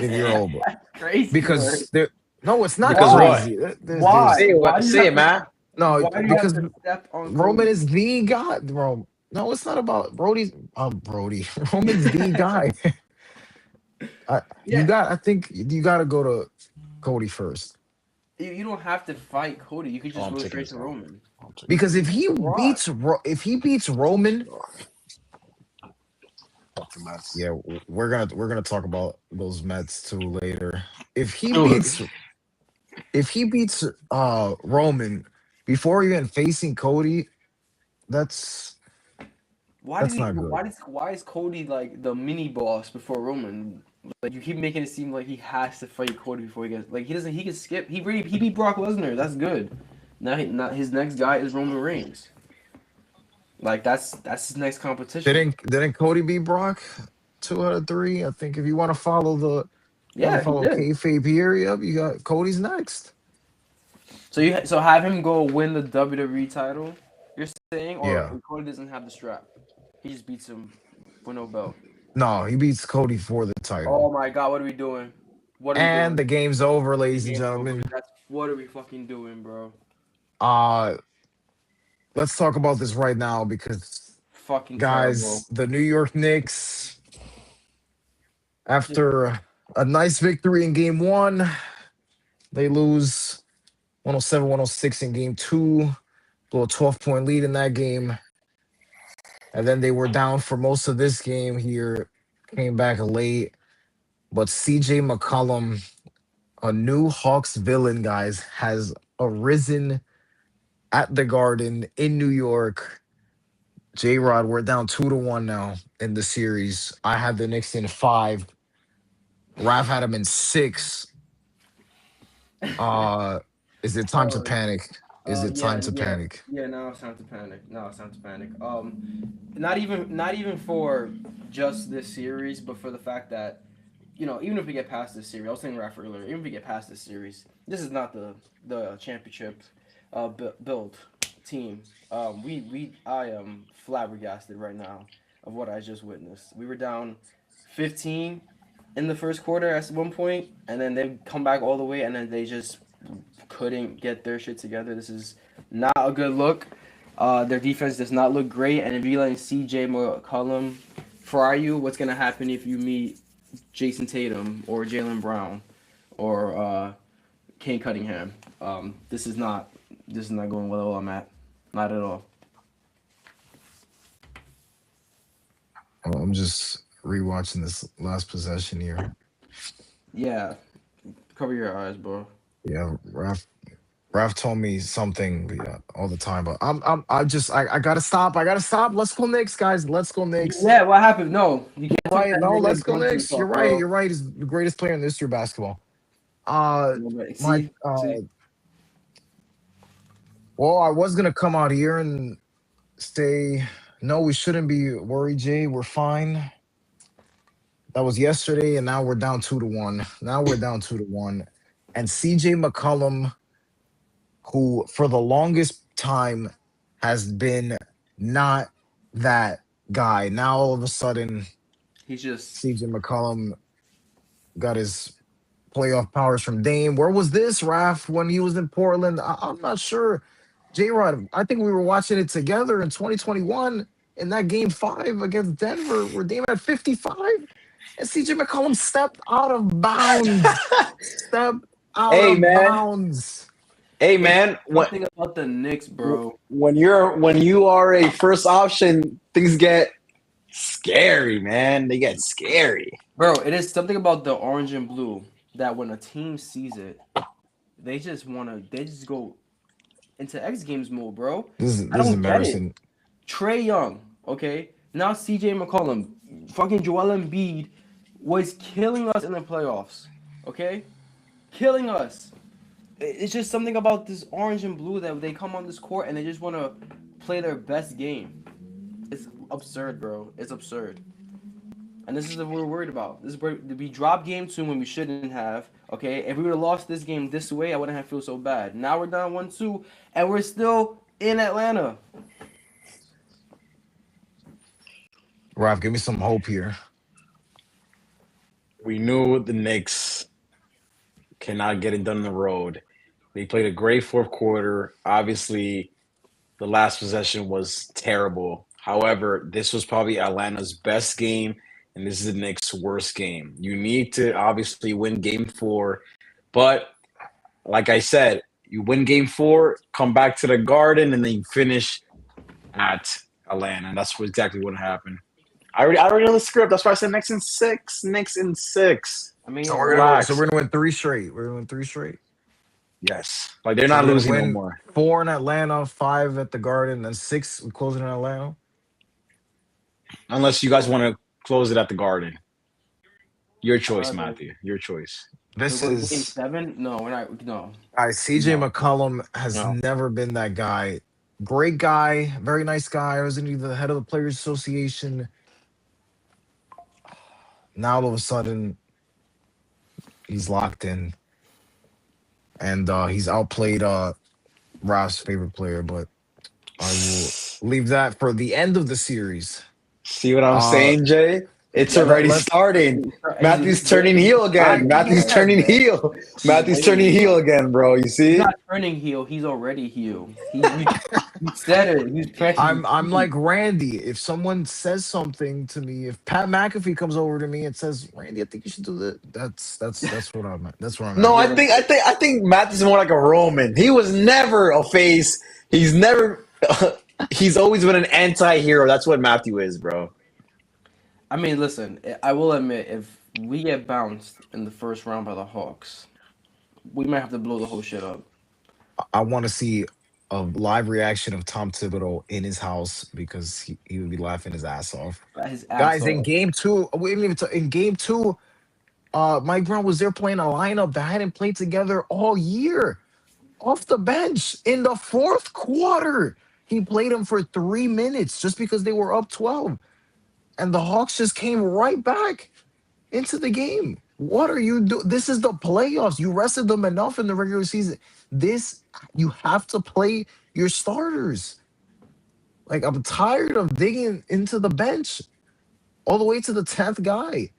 If you're Oba, That's crazy. Word. because there. No, it's not Because Why? what? crazy. Why? Say Why what? do you Say have it, to? man. No, Why do you have because to step on Roman Cody? is the guy. Bro, no, it's not about Brody's. Brody. Roman's the guy. Yeah, I think you got to go to Cody first. you don't have to fight Cody. You could Oh, just I'm go taking straight this to off. Roman. I'm taking Because Why? if he beats Roman, off the mess. yeah, we're gonna talk about those Mets too later. If he Dude, beats if he beats Roman before even facing Cody, that's Why does that's he? not good. Why is Cody like the mini boss before Roman? Like you keep making it seem like he has to fight Cody before he gets like he doesn't. He can skip. He beat Brock Lesnar. That's good. Now his next guy is Roman Reigns. Like that's his next competition. Didn't Cody beat Brock 2 out of 3? I think if you want to Yeah, he follow did. kayfabe here, yep, you got Cody's next. So have him go win the WWE title. You're saying, or Yeah. Cody doesn't have the strap. He just beats him with no belt. No, he beats Cody for the title. Oh my God, what are we doing? What are we And doing? the game's over, The ladies and game's over. gentlemen. What are we fucking doing, bro? Uh let's talk about this right now because Fucking terrible. guys, the New York Knicks, Just after a nice victory in game 1, they lose 107-106 in game 2, blow a 12-point lead in that game. And then they were down for most of this game here, came back late. But CJ McCollum, a new Hawks villain, guys, has arisen at the Garden in New York. J Rod, we're down 2-1 now in the series. I had the Knicks in 5. Raph had him in 6. Uh, is it time to oh, panic? Is it yeah, time to yeah, panic? yeah. Now it's time to panic. Now it's time to panic. Not even for just this series, but for the fact that even if we get past this series, I was saying Raph earlier. Even if we get past this series, this is not the championship build team. I am flabbergasted right now of what I just witnessed. We were down 15 in the first quarter at one point, and then they come back all the way, and then they just couldn't get their shit together. This is not a good look. Their defense does not look great, and if you let CJ McCollum fry you, what's gonna happen if you meet Jason Tatum or Jalen Brown or Kane Cunningham? This is not going well. I'm at not at all. I'm just rewatching this last possession here. Yeah, cover your eyes, bro. Yeah, Raph told me something all the time, but I gotta stop. I gotta stop. Let's go Knicks, guys. Let's go Knicks. Yeah, what happened? No, you can't talk Right? that No, let's negative go Brooklyn Knicks. You're talk, right. bro. You're right. He's the greatest player in the history of basketball. Uh, my See, see. well, I was gonna come out here and say, no, we shouldn't be worried, Jay. We're fine. That was yesterday, and now we're down 2-1. Now we're down 2-1. And CJ McCollum, who for the longest time has been not that guy. Now all of a sudden, He's just CJ McCollum got his playoff powers from Dame. Where was this, Raf, when he was in Portland? I'm not sure. J Rod, I think we were watching it together in 2021 in that game 5 against Denver, where Dame had 55 and CJ McCollum stepped out of bounds. Stepped out Hey of man, bounds. hey it's man. something about the Knicks, bro. When you are a first option, things get scary, man. They get scary. Bro, it is something about the orange and blue that when a team sees it, they just go into X Games mode, bro. This I is don't get it. embarrassing. Trey Young, okay? Now CJ McCollum. fucking Joel Embiid was killing us in the playoffs. Okay, killing us. It's just something about this orange and blue that they come on this court and they just want to play their best game. It's absurd, bro. It's absurd. And this is what we're worried about. This is where we dropped game 2 when we shouldn't have. Okay, if we would have lost this game this way, I wouldn't have feel so bad. Now we're down 1-2, and we're still in Atlanta. Ralph, give me some hope here. We knew the Knicks cannot get it done on the road. They played a great fourth quarter. Obviously, the last possession was terrible. However, this was probably Atlanta's best game, and this is the Knicks' worst game. You need to obviously win game 4. But like I said, you win game 4, come back to the Garden, and then you finish at Atlanta. And that's exactly what happened. I already know the script. That's why I said Knicks in 6. Knicks in 6. I mean, So Relax. we're gonna win 3 straight. We're gonna win 3 straight. Yes. Like they're not losing no more. 4 in Atlanta, 5 at the Garden, and 6 closing in Atlanta. Unless you guys want to close it at the Garden. Your choice, Matthew. Your choice. This game is 7. No, we're not. No. guys. CJ No. McCollum has No. never been that guy. Great guy, very nice guy. I was the head of the Players Association. Now all of a sudden, he's locked in, and he's outplayed Ralph's favorite player. But I will leave that for the end of the series. See what I'm saying, Jay? It's already starting. Matthew's turning heel again. Matthew's turning heel. Matthew's turning heel again, bro. You see? He's not turning heel. He's already heel. He said it. He's pressing. I'm like Randy. If someone says something to me, if Pat McAfee comes over to me and says, "Randy, I think you should do that," that's what I'm at. That's what I'm No, at. I think Matthew's more like a Roman. He was never a face. He's never. He's always been an anti-hero. That's what Matthew is, bro. I mean, listen. I will admit, if we get bounced in the first round by the Hawks, we might have to blow the whole shit up. I want to see a live reaction of Tom Thibodeau in his house because he would be laughing his ass off. His ass Guys, off. in game 2, we didn't even in game 2, Mike Brown was there playing a lineup that hadn't played together all year. Off the bench in the fourth quarter, he played him for 3 minutes just because they were up 12. And the Hawks just came right back into the game. What are you doing? This is the playoffs. You rested them enough in the regular season. You have to play your starters. Like, I'm tired of digging into the bench all the way to the 10th guy.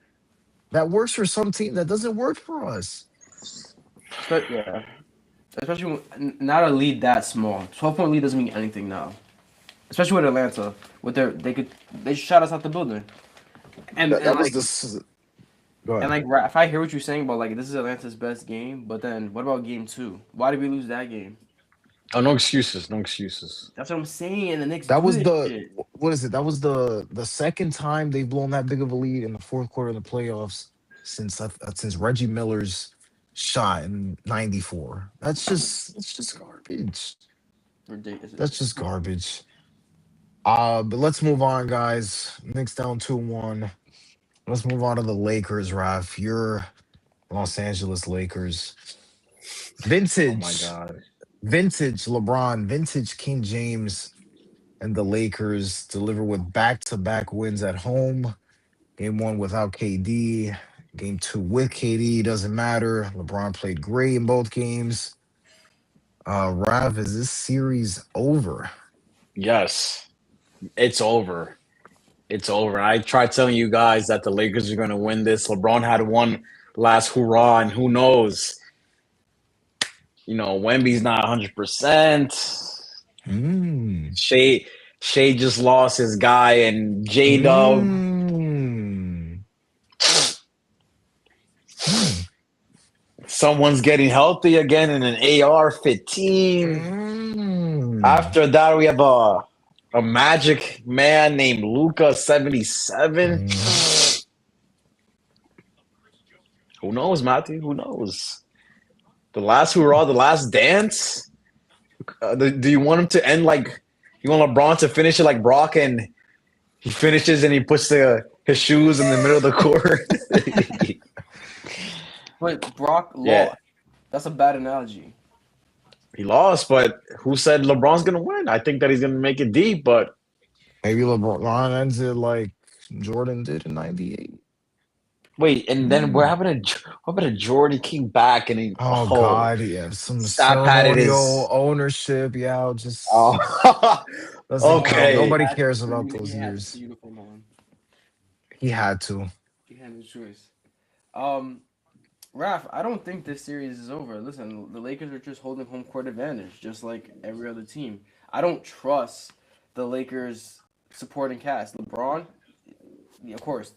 That works for some team. That doesn't work for us. But yeah, especially not a lead that small. 12-point lead doesn't mean anything now. Especially with Atlanta, they shot us out the building. And That and was like, this. Go ahead. and like if I hear what you're saying about like this is Atlanta's best game, but then what about game 2? Why did we lose that game? Oh, no excuses. No excuses. That's what I'm saying. And the Knicks. That was do this shit. what is it? That was the second time they've blown that big of a lead in the fourth quarter of the playoffs since Reggie Miller's shot in '94. That's just garbage. Ridiculous. That's just garbage. But let's move on, guys. Knicks down 2-1. Let's move on to the Lakers, Raph. Your Los Angeles Lakers. Vintage. Oh my God. Vintage LeBron, vintage King James, and the Lakers deliver with back-to-back wins at home. Game 1 without KD. Game 2 with KD. Doesn't matter. LeBron played great in both games. Rav, is this series over? Yes. It's over. It's over. I tried telling you guys that the Lakers are going to win this. LeBron had one last hurrah, and who knows? You know, Wemby's not 100%. Shea just lost his guy, and J-Dub. Someone's getting healthy again in an AR-15. After that, we have a magic man named Luka 77. Who knows, Matthew? Who knows? The last hurrah, the last dance. Do you want him to end like? You want LeBron to finish it like Brock, and he finishes and he puts the his shoes in the middle of the court. But Brock Yeah, lost. That's a bad analogy. he lost, but who said LeBron's gonna win? I think that he's gonna make it deep, but Maybe LeBron ends it like Jordan did in '98. wait, and then Mm. what happened to Jordan? He came back and he Oh God, yeah, some Stop patted ceremonial his. ownership. Yeah, just Oh, doesn't count. okay. Nobody Had to. cares I about mean, he those had to put the years. uniform on. He had to. He had no choice. Um, Raf, I don't think this series is over. Listen, the Lakers are just holding home court advantage, just like every other team. I don't trust the Lakers supporting cast. LeBron, yeah, of course,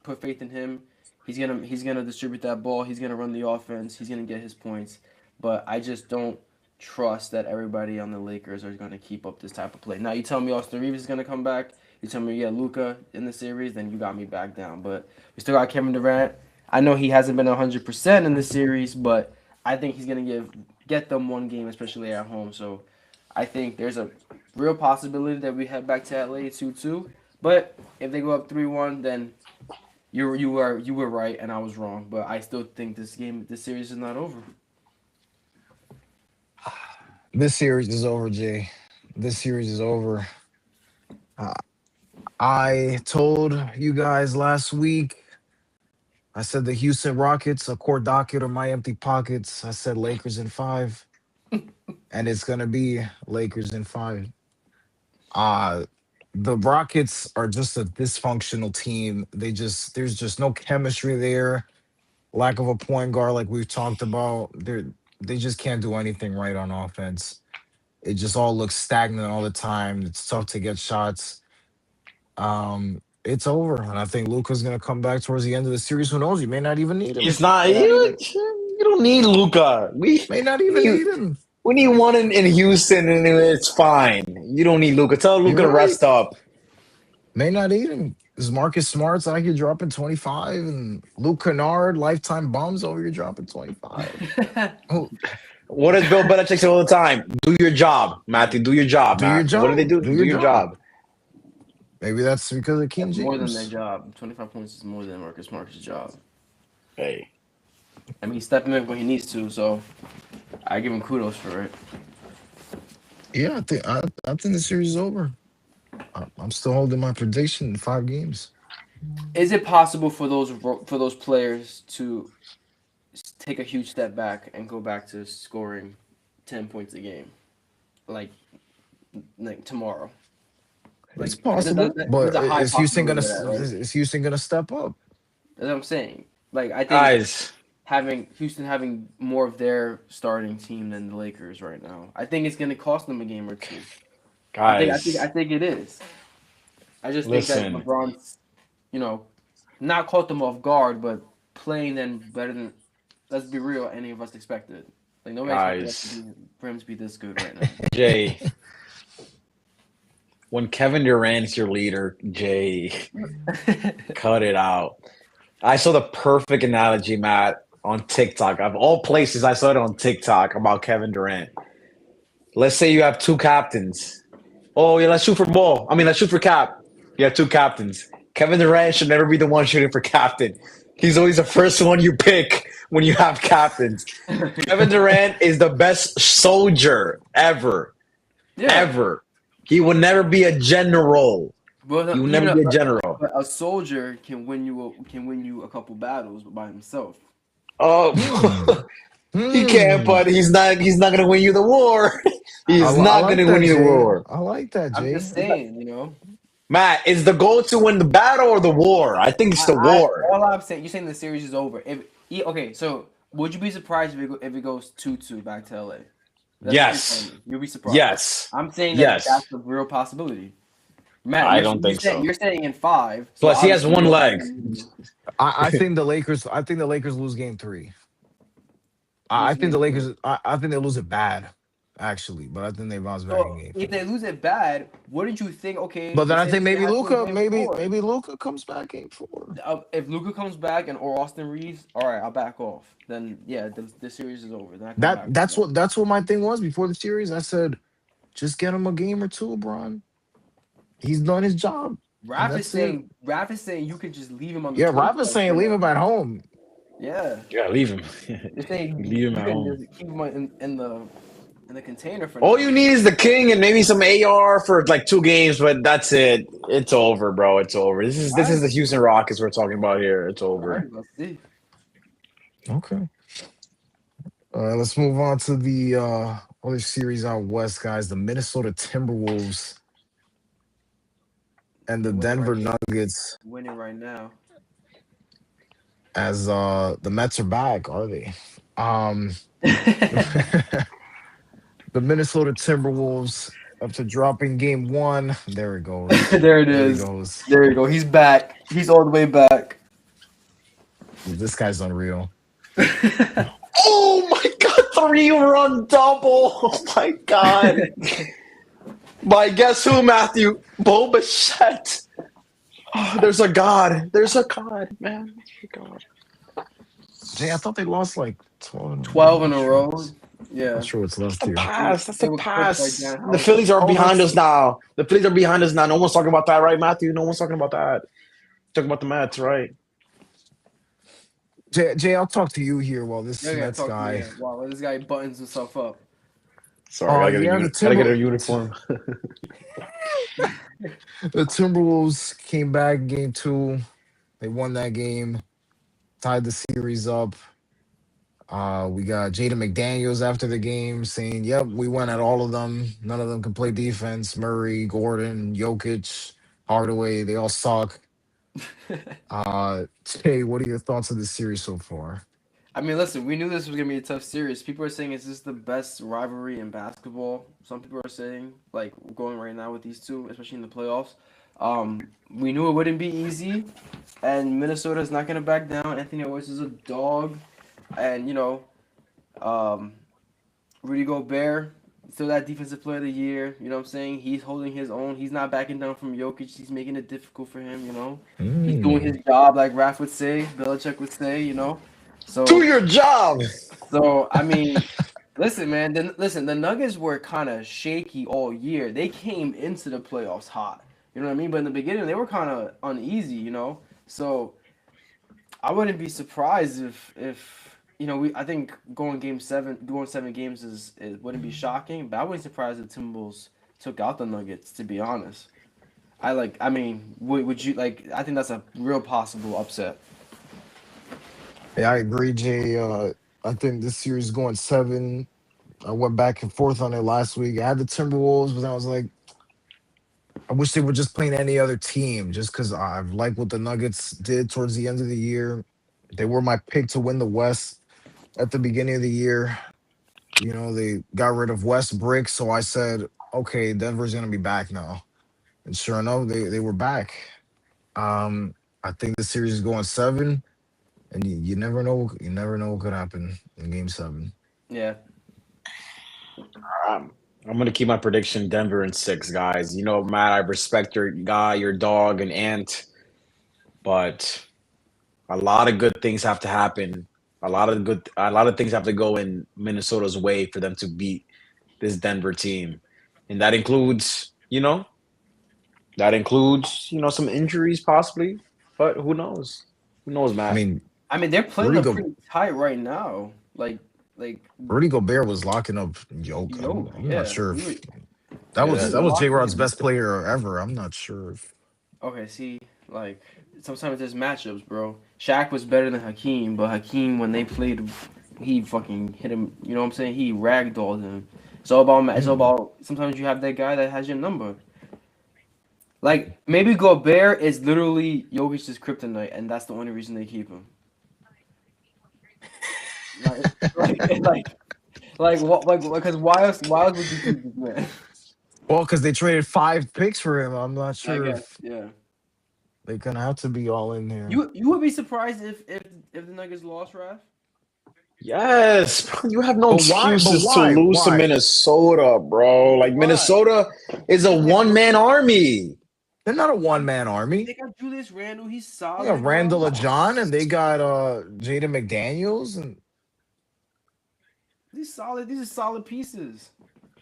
put faith in him. He's gonna distribute that ball. He's gonna run the offense. He's gonna get his points. But I just don't trust that everybody on the Lakers are gonna keep up this type of play. Now you tell me Austin Reeves is gonna come back. You tell me Luca in the series, then you got me back down. But we still got Kevin Durant. I know he hasn't been 100% in the series, but I think he's gonna get them one game, especially at home. So I think there's a real possibility that we head back to LA 2-2. But if they go up 3-1, then you were right and I was wrong. But I still think this series is not over. This series is over, Jay. This series is over. Uh, I told you guys last week. I said the Houston Rockets, a core docket or my empty pockets. I said Lakers in five, and it's gonna be Lakers in five. Uh the Rockets are just a dysfunctional team. There's just no chemistry there. Lack of a point guard, like we've talked about. They just can't do anything right on offense. It just all looks stagnant all the time. It's tough to get shots. It's over, and I think Luca's gonna come back towards the end of the series. Who knows? You may not even need him. It's not They're not you. even. You don't need Luca. May not We even need need him. we need one in Houston, and it's fine. You don't need Luca. Tell Luca You're to right. rest up. May not need him. Is Marcus Smart's out here dropping 25, and Luke Kennard lifetime bombs over here dropping 25. Oh, What does Bill Belichick say all the time? Do your job, Matthew. Do your job, do your Matt. What do they job. do? Do Do your your job. job. Maybe that's because of King That's more than their James. job. 25 points is more than Marcus' job. Hey, I mean, he's stepping in when he needs to, so I give him kudos for it. Yeah, I think the series is over. I'm still holding my prediction in 5 games. Is it possible for those players to take a huge step back and go back to scoring 10 points a game, like tomorrow? It's Like possible, there's but a high is Houston gonna possibility of that, right? is Houston gonna step up? That's what I'm saying. Like I think guys, having Houston having more of their starting team than the Lakers right now, I think it's going to cost them a game or two. I guys, think it is. I just think that listen, LeBron's, you know, not caught them off guard, but playing them better than, let's be real, any of us expected. Like nobody expected guys. for him to be this good right now. Jay, when Kevin Durant is your leader, Jay, cut it out. I saw the perfect analogy, Matt, on TikTok. Of all places, I saw it on TikTok about Kevin Durant. Let's say you have two captains. Oh, yeah, let's shoot for ball. I mean, let's shoot for cap. You have two captains. Kevin Durant should never be the one shooting for captain. He's always the first one you pick when you have captains. Kevin Durant is the best soldier ever, Yeah, ever. He will never be a general. but He will even never be a general. a soldier can win you a couple battles by himself. Hmm. Oh, he can, Hmm. but he's not gonna win you the war. He's I not like gonna that, win you the Jay. war. I like that, I'm Jay. just saying, you know. Matt, is the goal to win the battle or the war? I think it's the war. All I'm saying, you're saying the series is over. Okay, so would you be surprised if it goes 2-2 back to LA? That's what you're Yes. saying. You'll be surprised. Yes. I'm saying that Yes. that's a real possibility. Matt, I don't think saying, so. You're saying in 5. So Plus, he has obviously one you're leg. saying I think the Lakers. I think the Lakers lose game 3. I lose think the game 3. Lakers. I think they lose it bad, actually, but I think they bounce back in So game if 4. they lose it bad, what did you think? Okay, But the then I same think thing that maybe happened in Luca. game Maybe 4. maybe Luca comes back game 4. If Luca comes back or Austin Reeves, all right, I'll back off. Then yeah, the series is over. Then I come back. That's what my thing was before the series. I said, just get him a game or two, Bron. He's done his job. And that's it. Raph is saying you could just leave him on the Yeah, 20 Rafa's right saying leave now. him at home. Yeah, Yeah, leave him. they're saying Leave him you at can home. just keep him in the container for All now. you need is the king and maybe some AR for like 2 games, but that's it. It's over, bro. It's over. This is the Houston Rockets we're talking about here. It's All right, over. let's see. Okay. Let's move on to the other series out west, guys. The Minnesota Timberwolves and the They're winning Denver right now. Nuggets. Winning right now. As the Mets are back, are they? Um, the Minnesota Timberwolves after dropping game one. There it goes. There it There he is. goes. There you go. He's back. He's all the way back. This guy's unreal. Oh my god, 3-run double. Oh my god. By guess who, Matthew? Boba Fett. Oh, there's a god. There's a god, man. God. Jay, I thought they lost like 12 12 in a row. Not Yeah. sure what's left The here. pass. That's They the were coached by pass. Dan The Howard. Phillies are Oh, behind that's- us now. The Phillies are behind us now. No one's talking about that, right, Matthew? No one's talking about that. Talking about the Mets, right? Jay, I'll talk to you here while this Yeah, Mets talk to guy. me. Wow, this guy buttons himself up. Sorry, Yeah, gotta get a uniform. the Timberwolves came back in game two. They won that game, tied the series up. We got Jaden McDaniels after the game saying, "Yep, we went at all of them. None of them can play defense. Murray, Gordon, Jokic, Hardaway, they all suck." Jay, what are your thoughts of this series so far? I mean, listen, we knew this was gonna be a tough series. People are saying, "Is this the best rivalry in basketball?" Some people are saying, like, going right now with these two, especially in the playoffs. We knew it wouldn't be easy, and Minnesota's not gonna back down. Anthony Edwards is a dog, and Rudy Gobert, still that defensive player of the year. You know what I'm saying? He's holding his own. He's not backing down from Jokic. He's making it difficult for him. He's doing his job, like Raph would say, Belichick would say. So. Do your job. So I mean, listen, man. The Nuggets were kind of shaky all year. They came into the playoffs hot. You know what I mean? But in the beginning, they were kind of uneasy. So I wouldn't be surprised if I think going 7 games is wouldn't be shocking. But I wouldn't be surprised if Timberwolves took out the Nuggets. To be honest, I mean, would you like? I think that's a real possible upset. Yeah, I agree, Jay. I think this series is going 7. I went back and forth on it last week. I had the Timberwolves, but I was like, I wish they were just playing any other team just because I like what the Nuggets did towards the end of the year. They were my pick to win the West at the beginning of the year. They got rid of Westbrook, so I said, okay, Denver's going to be back now. And sure enough, they were back. I think the series is going 7. And you never know. You never know what could happen in Game 7. Yeah. I'm gonna keep my prediction Denver in 6, guys. Matt, I respect your guy, your dog, and Ant, but a lot of good things have to happen. A lot of things have to go in Minnesota's way for them to beat this Denver team, and that includes some injuries possibly, but who knows? Who knows, Matt? I mean, they're playing Rudy them pretty tight right now. Like Rudy Gobert was locking up Yoke. I'm not sure if that was J Rod's best player ever. I'm not sure if. Okay, see, like sometimes there's matchups, bro. Shaq was better than Hakeem, but Hakeem when they played, he fucking hit him. You know what I'm saying? He ragdolled him. It's all about. Sometimes you have that guy that has your number. Like maybe Gobert is literally Jokic's kryptonite, and that's the only reason they keep him. Like what? Like because why else? Why else would you keep this man? Well, because they traded 5 picks for him. I'm not I sure guess, if yeah. they're gonna have to be all in there. You would be surprised if the Nuggets lost, Raph? Yes, bro, you have no But why- excuses but why? to lose to Why? Minnesota, bro. Like Why? Minnesota is a one-man army. They're not a one-man army. They got Julius Randle. He's solid. They got bro. Randall John, and they got Jaden McDaniels, and These solid. These are solid pieces.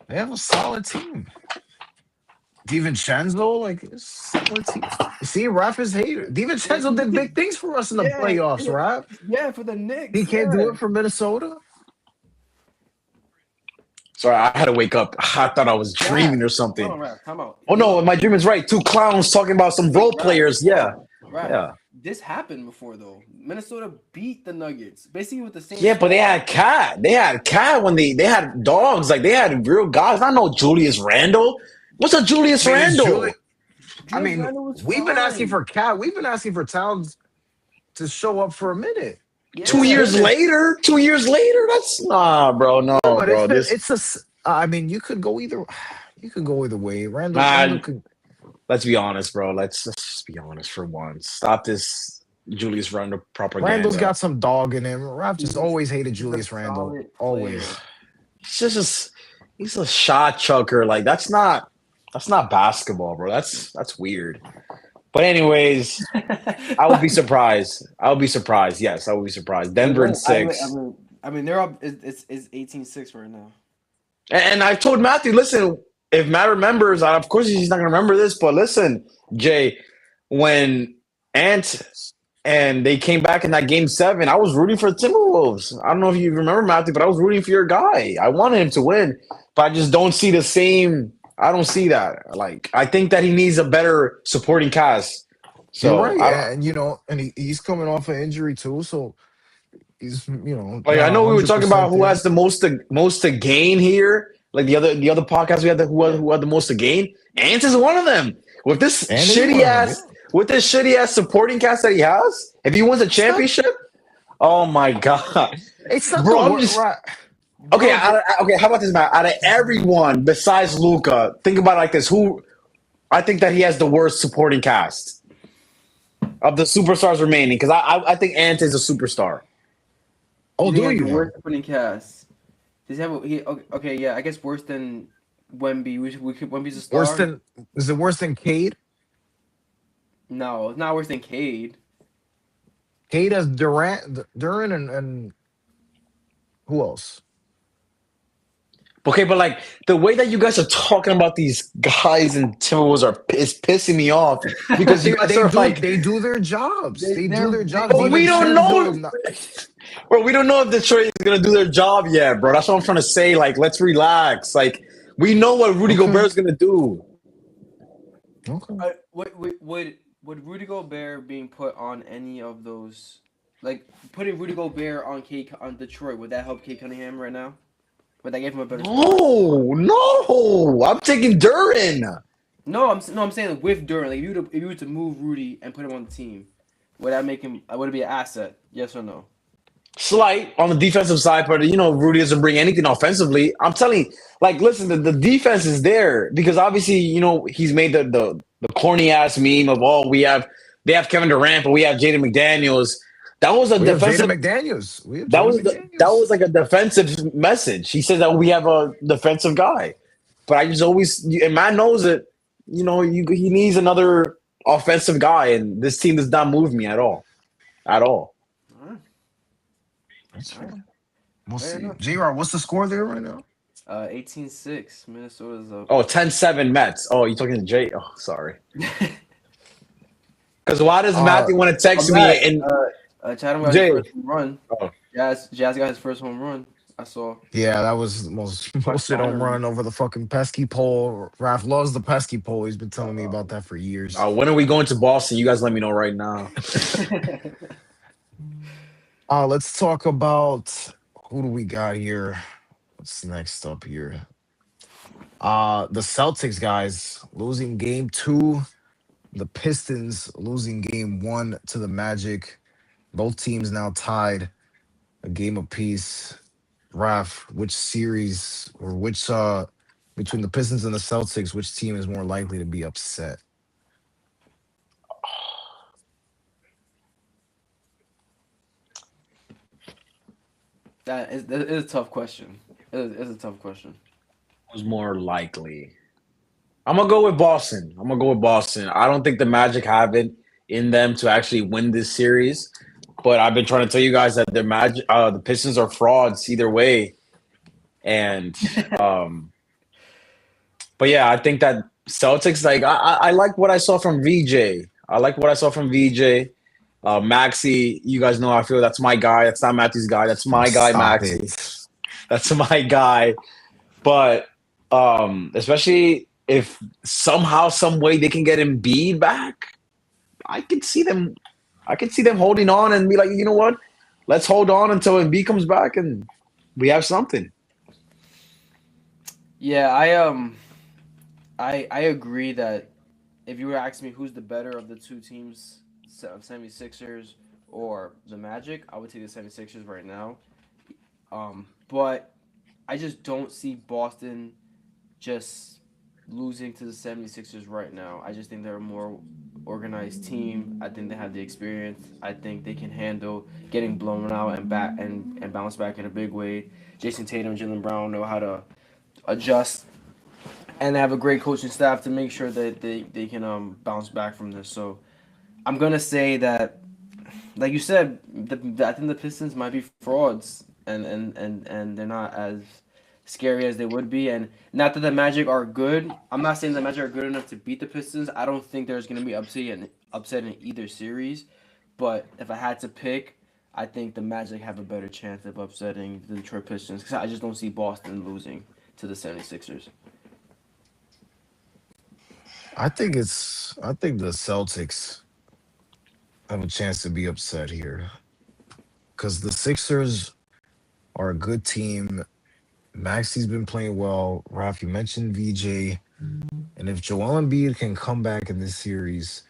they have a solid team. DiVincenzo, like it's similar team. See, Raf is hater. Yeah, DiVincenzo did big things for us in the yeah, playoffs, yeah, Raf. yeah, for the He Knicks. can't do Yeah. it for Minnesota. Sorry, I had to wake up. I thought I was dreaming or Hold something. on, Rap. Time out. Oh no, my dream is right. Two clowns talking about some role players. Yeah, Rap. yeah, This happened before though. Minnesota beat the Nuggets basically with the same. yeah. But they squad. had Cat. They had Cat when they had dogs. Like they had real guys. Not no Julius Randle. What's a Julius I mean, it's Randle? Julie- I Julius mean, Randle was we've been asking fine. for Cat. We've been asking for Towns to show up for a minute. Yeah. 2 years later. 2 years later. That's bro. No, But bro. I mean, you could go either. You could go either way. Randall Man, could. let's be honest, bro. Let's just be honest for once. Stop this Julius Randle propaganda. Randall's got some dog in him. Raf just He's- always hated he's a Julius Randle. solid Always. player. He's a shot chucker. Like that's not basketball, bro. That's weird. But anyways, I would be surprised. I would be surprised. Yes, I would be surprised. Denver in 6. I mean, they're up. It's 18-6 right now. And I've told Matthew, listen, if Matt remembers, of course he's not gonna remember this, but listen, Jay, when Ant and they came back in that game 7, I was rooting for the Timberwolves. I don't know if you remember, Matthew, but I was rooting for your guy. I wanted him to win, but I just don't see the same. I don't see that. Like, I think that he needs a better supporting cast. So, You're right, and he's coming off an injury too, so he's like, I know we were talking about who there. has the most to gain here. Like the other podcast we had who had the most to gain. Ant is one of them. With this Ant is one of them, with this shitty ass supporting cast that he has, if he wins a championship, oh my god. It's not Bro, the I'm wor- just- right. Okay, okay. How about this, Matt? Out of everyone besides Luca, think about it like this: who I think that he has the worst supporting cast of the superstars remaining? Because I think Ant is a superstar. Oh, do The you? worst supporting cast? Does he have? Okay, yeah. I guess worse than Wemby. Wemby's a star. Is it worse than Cade? No, it's not worse than Cade. Cade has Duran, and who else? Okay, but like the way that you guys are talking about these guys and Timberwolves is pissing me off because you guys are like, they do their jobs. They do they're- their jobs. but we don't know. DiVincenzo, Bro, we don't know if Detroit is gonna do their job yet, bro. That's what I'm trying to say. Like, let's relax. Like, we know what Rudy Okay. Gobert is gonna do. Okay. Would Rudy Gobert being put on any of those, like putting Rudy Gobert on Detroit, would that help Kate Cunningham right now? Would that give him a better? No. I'm taking Duran. No, I'm saying with Durant. Like if you were to move Rudy and put him on the team, would that make him? Would it be an asset? Yes or no? Slight on the defensive side, but Rudy doesn't bring anything offensively. I'm telling you, like, listen, the defense is there because obviously, he's made the corny ass meme of they have Kevin Durant, but we have Jaden McDaniels. That was a We have defensive. Jaden McDaniels. We have That Jaden that McDaniels. was like a defensive message. He said that we have a defensive guy, but I just always and Matt knows it. He needs another offensive guy, and this team does not move me at all, at all. That's fine. We'll Fair see. enough. JR, what's the score there right now? 18-6. Minnesota's up. Oh, 10-7 Mets. Oh, you talking to Jay? Oh, sorry. Because why does Matthew want to text me and Chatham got Jay. his first home run. Oh. Jazz got his first home run. I saw. Yeah, that was the most posted home run over the fucking pesky pole. Raph loves the pesky pole. He's been telling me about that for years. when are we going to Boston? You guys let me know right now. Let's talk about who do we got here? What's next up here? The Celtics guys losing game 2. The Pistons losing game 1 to the Magic. Both teams now tied a game apiece. Raph, which series or which between the Pistons and the Celtics, which team is more likely to be upset? That is a tough question. It is a tough question. Who's more likely? I'm gonna go with Boston. I don't think the Magic have it in them to actually win this series. But I've been trying to tell you guys that the Pistons are frauds either way. And but yeah, I think that Celtics, like I like what I saw from VJ. I like what I saw from VJ. Maxi, you guys know how I feel. That's my guy. That's not Matthew's guy. That's my guy, Stop Maxi. it. That's my guy. But especially if somehow, some way they can get Embiid back, I could see them. I could see them holding on and be like, you know what? Let's hold on until Embiid comes back and we have something. Yeah, I agree that if you were asking me who's the better of the two teams, 76ers or the Magic, I would take the 76ers right now. But I just don't see Boston just losing to the 76ers right now. I just think they're a more organized team. I think they have the experience. I think they can handle getting blown out and bounce back in a big way. Jason Tatum and Jalen Brown know how to adjust, and they have a great coaching staff to make sure that they can bounce back from this. So I'm gonna say that, like you said, I think the Pistons might be frauds, and they're not as scary as they would be. And not that the Magic are good. I'm not saying the Magic are good enough to beat the Pistons. I don't think there's gonna be upset in either series. But if I had to pick, I think the Magic have a better chance of upsetting the Detroit Pistons because I just don't see Boston losing to the 76ers. I think the Celtics have a chance to be upset here because the Sixers are a good team. Maxi's been playing well. Ralph, you mentioned VJ, and if Joel Embiid can come back in this series,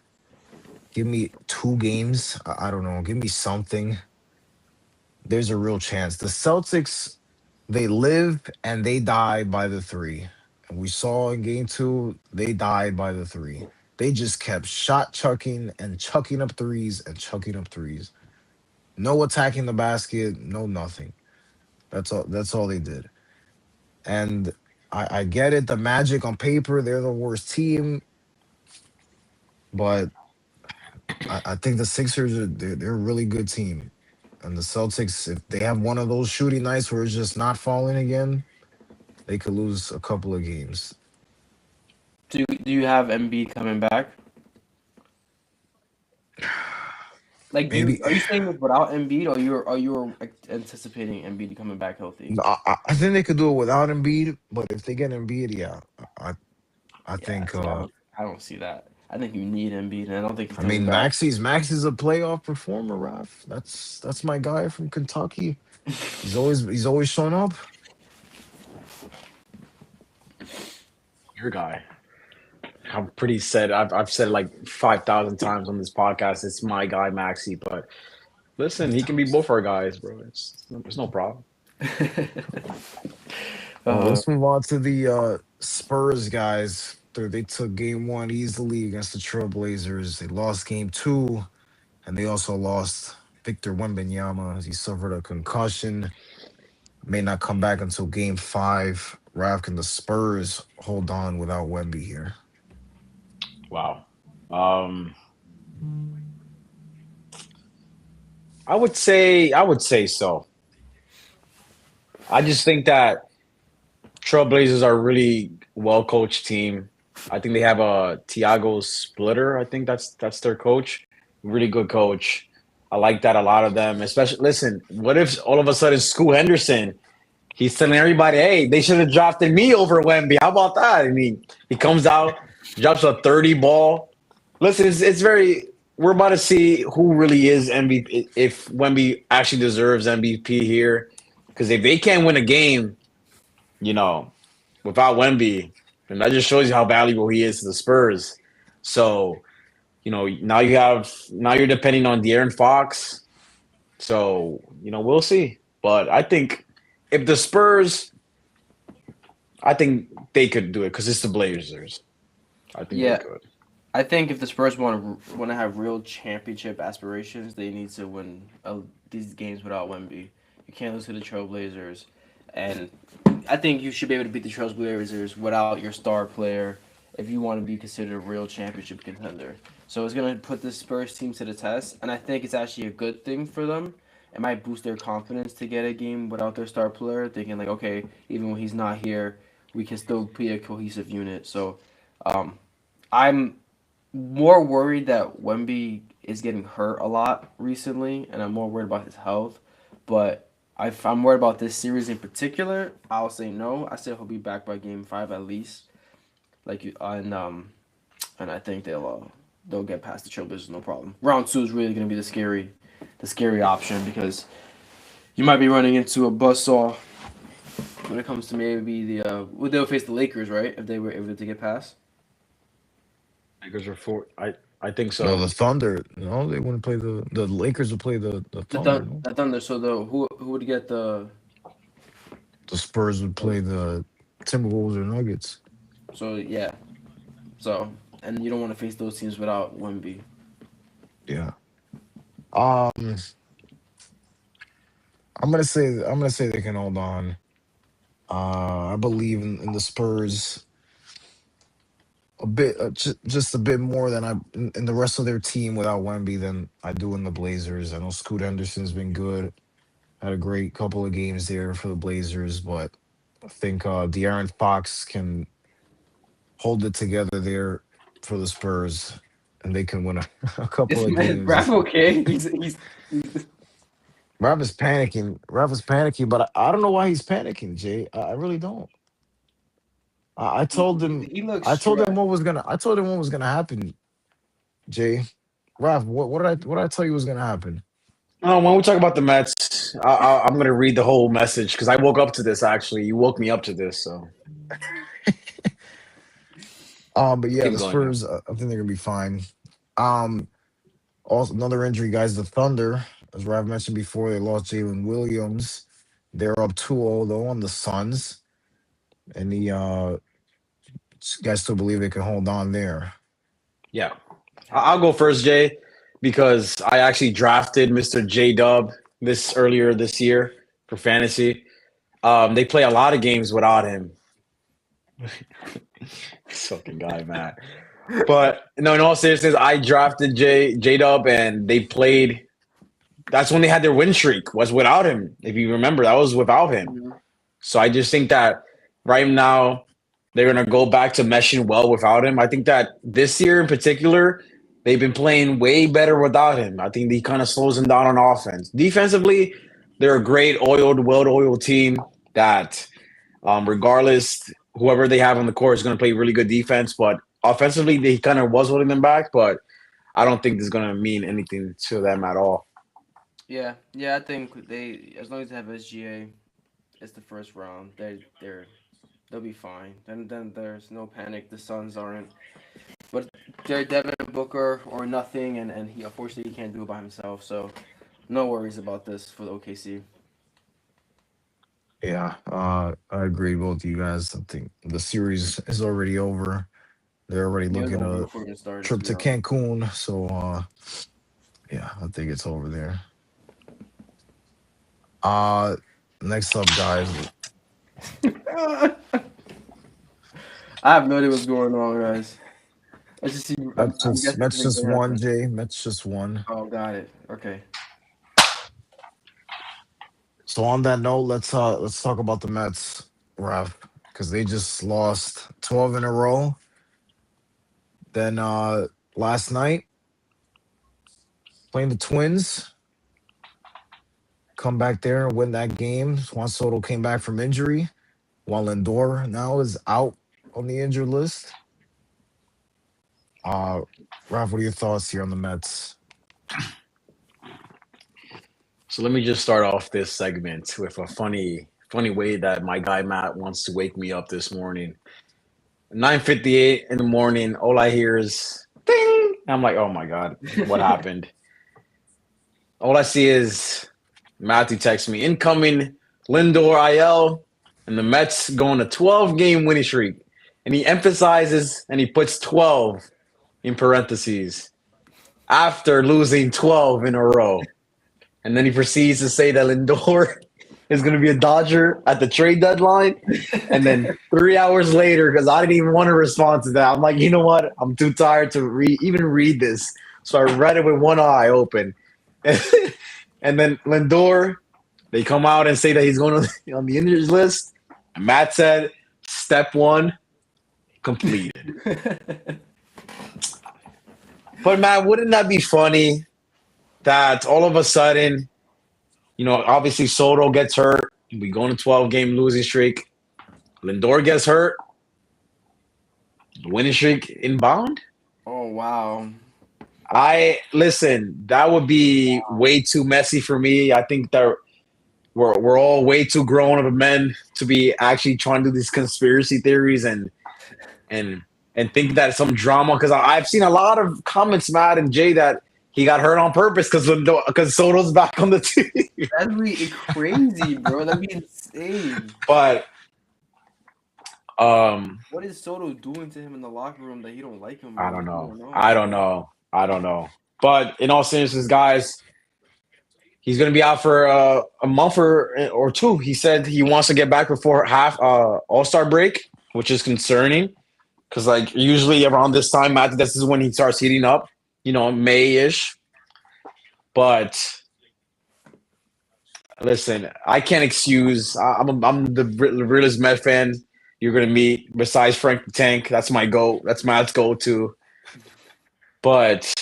give me 2 games. I don't know, give me something. There's a real chance. The Celtics, they live and they die by the three. And we saw in game 2, they died by the three. They just kept shot chucking and chucking up threes and chucking up threes. No attacking the basket, no nothing. That's all they did. And I get it. The Magic on paper, they're the worst team, but I think the Sixers they're a really good team. And the Celtics, if they have one of those shooting nights where it's just not falling again, they could lose a couple of games. Do you have Embiid coming back? Like, Maybe are you saying this without Embiid, or you anticipating Embiid coming back healthy? no, I think they could do it without Embiid, but if they get Embiid, yeah, I I Yeah, think see, I don't see that. I think you need Embiid, and I don't think he's I coming mean back. Maxi's a playoff performer, Raf. That's my guy from Kentucky. He's always showing up. Your guy. I'm pretty said. I've said it like 5,000 times on this podcast. It's my guy, Maxi. But listen, he can be both our guys, bro. It's no problem. Well, uh, let's move on to the Spurs guys. They took game 1 easily against the Trailblazers. They lost game 2, and they also lost Victor Wembanyama as he suffered a concussion. May not come back until game 5. Rav, can the Spurs hold on without Wemby here? Wow. Um, I would say so. I just think that Trailblazers are a really well coached team. I think they have a Tiago Splitter. I think that's their coach. Really good coach. I like that a lot of them. Especially, listen, what if all of a sudden Scoot Henderson, he's telling everybody, hey, they should have drafted me over Wemby. How about that? I mean, he comes out, drops a 30 ball. Listen, it's very. We're about to see who really is MVP. If Wemby actually deserves MVP here, because if they can't win a game, you know, without Wemby, and that just shows you how valuable he is to the Spurs. So, now you're depending on De'Aaron Fox. So, we'll see. But I think if the Spurs, I think they could do it because it's the Blazers. I think they yeah, could. I think if the Spurs want to have real championship aspirations, they need to win these games without Wemby. You can't lose to the Trailblazers, and I think you should be able to beat the Trailblazers without your star player if you want to be considered a real championship contender. So it's gonna put the Spurs team to the test, and I think it's actually a good thing for them. It might boost their confidence to get a game without their star player, thinking like, okay, even when he's not here, we can still be a cohesive unit. So I'm more worried that Wemby is getting hurt a lot recently, and I'm more worried about his health. But if I'm worried about this series in particular, I'll say no. I say he'll be back by Game 5 at least. Like you, and I think they'll get past the Trailblazers no problem. Round 2 is really going to be the scary option because you might be running into a buzzsaw when it comes to maybe they'll face the Lakers, right? If they were able to get past. Lakers are four. I think No, so. the Thunder. No, they wouldn't play the Lakers would play the Thunder. No, The Thunder. So who would get the the Spurs would play the Timberwolves or Nuggets. so yeah. So and you don't want to face those teams without Wemby. Yeah. Um, I'm gonna say they can hold on. I believe in the Spurs a bit, just a bit more than in the rest of their team without Wemby than I do in the Blazers. I know Scoot Henderson's been good, had a great couple of games there for the Blazers, but I think De'Aaron Fox can hold it together there for the Spurs, and they can win a couple This of man, Raph, games. okay? He's Rav is panicking. Rav is panicking, but I don't know why he's panicking, Jay. I really don't. I told him. he looks I told him stressed. what was gonna. I told him what was gonna happen, Jay. Rav, what did I tell you was gonna happen? When we talk about the Mets, I'm gonna read the whole message because I woke up to this. Actually, you woke me up to this. So But yeah, keep the going now. Spurs. I think they're gonna be fine. Um, Also another injury, guys. The Thunder, as Rav mentioned before, they lost Jalen Williams. They're up 2-0 though on the Suns. And the guys still believe they can hold on there. Yeah, I'll go first, Jay, because I actually drafted Mr. J Dub this earlier this year for fantasy. They play a lot of games without him. This fucking guy, man. But no, in all seriousness, I drafted J Dub, and they played. That's when they had their win streak. Was without him. If you remember, that was without him. Mhm. So I just think that right now they're gonna go back to meshing well without him. I think that this year in particular, they've been playing way better without him. I think he kind of slows them down on offense. Defensively, they're a great oiled, well-oiled team that, regardless, whoever they have on the court is going to play really good defense. But offensively, they kind of was holding them back. But I don't think this is going to mean anything to them at all. Yeah. I think as long as they have SGA, it's the first round. They'll be fine. Then there's no panic. The Suns aren't. But they're Devin Booker or nothing, and he unfortunately he can't do it by himself. So no worries about this for the OKC. Yeah, I agree with both of you guys. I think the series is already over. They're already Yeah, it was looking over a before it started. To trip be to honest. Cancun. So yeah, I think it's over there. Uh Next up, guys. I have no idea what's going on, guys. I just see. I'm guessing Mets something's just gonna won, happen. Jay. Mets just won. Oh, got it. Okay. So on that note, let's talk about the Mets, Raf, because they just lost 12 in a row. Then last night, playing the Twins, come back there and win that game. Juan Soto came back from injury, while Lindor now is out on the injured list. Uh Raf, what are your thoughts here on the Mets? So let me just start off this segment with a funny way that my guy Matt wants to wake me up this morning. 9:58 in the morning, all I hear is ding. I'm like, oh my god, what happened? All I see is Matthew text me incoming Lindor IL, and the Mets go on a 12-game winning streak. And he emphasizes and he puts 12 in parentheses after losing 12 in a row. And then he proceeds to say that Lindor is going to be a Dodger at the trade deadline. And then 3 hours later, because I didn't even want to respond to that, I'm like, you know what? I'm too tired to even read this. So I read it with one eye open. And then Lindor, they come out and say that he's going on the injuries list. Matt said, step one, completed. But man, wouldn't that be funny that all of a sudden, obviously Soto gets hurt, we go on a 12-game losing streak, Lindor gets hurt, winning streak inbound? Oh wow. Listen, that would be way too messy for me. I think that we're all way too grown of men to be actually trying to do these conspiracy theories and think that it's some drama. Because I've seen a lot of comments, Matt and Jay, that he got hurt on purpose because Soto's back on the team. That'd be crazy, bro. That'd be insane. But what is Soto doing to him in the locker room that he don't like him? I don't know. I don't know. But in all seriousness, guys, he's going to be out for a month or two. He said he wants to get back before All-Star break, which is concerning because, like, usually around this time, Matt, this is when he starts heating up, May-ish. But listen, I can't excuse. I'm the realest Met fan you're going to meet besides Frank the Tank. That's my go. That's Matt's go-to. But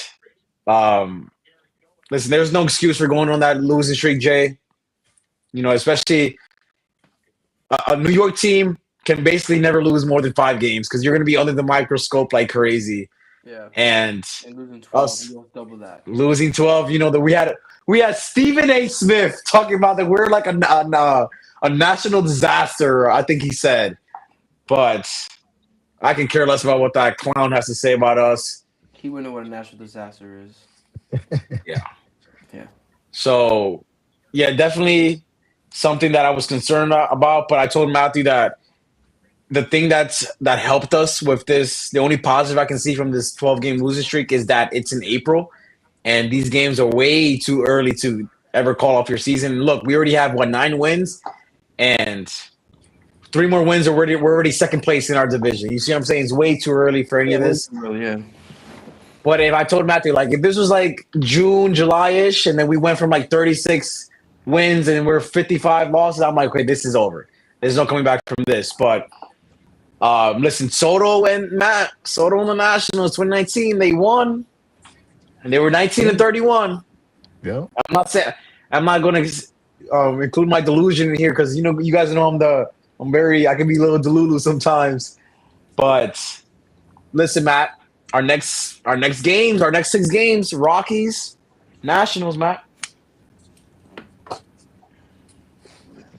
listen, there's no excuse for going on that losing streak, Jay. Especially a New York team can basically never lose more than 5 games because you're going to be under the microscope like crazy. Yeah. And losing 12, us you don't double that. losing 12, that we had Stephen A. Smith talking about that we're like a national disaster, I think he said. But I can care less about what that clown has to say about us. He wouldn't know what a national disaster is. Yeah. Yeah. So, yeah, definitely something that I was concerned about. But I told Matthew that the thing that helped us with this, the only positive I can see from this 12-game losing streak is that it's in April, and these games are way too early to ever call off your season. Look, we already have, 9 wins, and 3 more wins, we're already second place in our division. You see what I'm saying? It's way too early for any of this. Really, yeah. But if I told Matthew, like, if this was like June, July-ish, and then we went from like 36 wins and we're 55 losses, I'm like, okay, this is over. There's no coming back from this. But listen, Soto and the Nationals 2019, they won, and they were 19-31. Yeah. I'm not going to include my delusion in here because you guys know I can be a little delulu sometimes. But listen, Matt. Our next 6 games, Rockies, Nationals, Matt.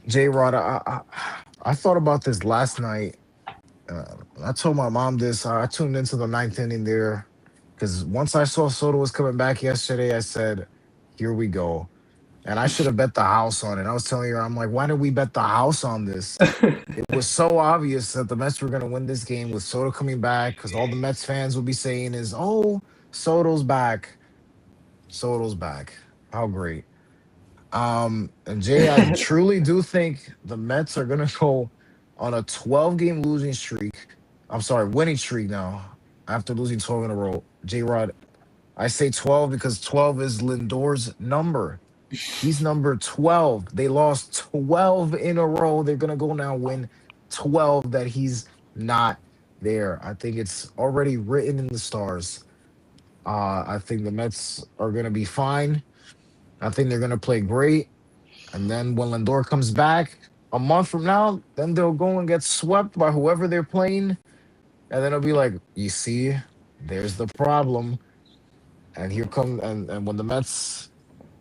J-Rod, I thought about this last night. I told my mom this. I tuned into the 9th inning there because once I saw Soto was coming back yesterday, I said, here we go. And I should have bet the house on it. I was telling her, I'm like, why did we bet the house on this? It was so obvious that the Mets were going to win this game with Soto coming back because all the Mets fans would be saying is, oh, Soto's back. Soto's back. How great. And Jay, I truly do think the Mets are going to go on a 12-game losing streak. I'm sorry, winning streak now after losing 12 in a row. J-Rod, I say 12 because 12 is Lindor's number. He's number 12. They lost 12 in a row. They're going to go now win 12 that he's not there. I think it's already written in the stars. I think the Mets are going to be fine. I think they're going to play great. And then when Lindor comes back a month from now, then they'll go and get swept by whoever they're playing. And then it'll be like, you see, there's the problem. And here come and when the Mets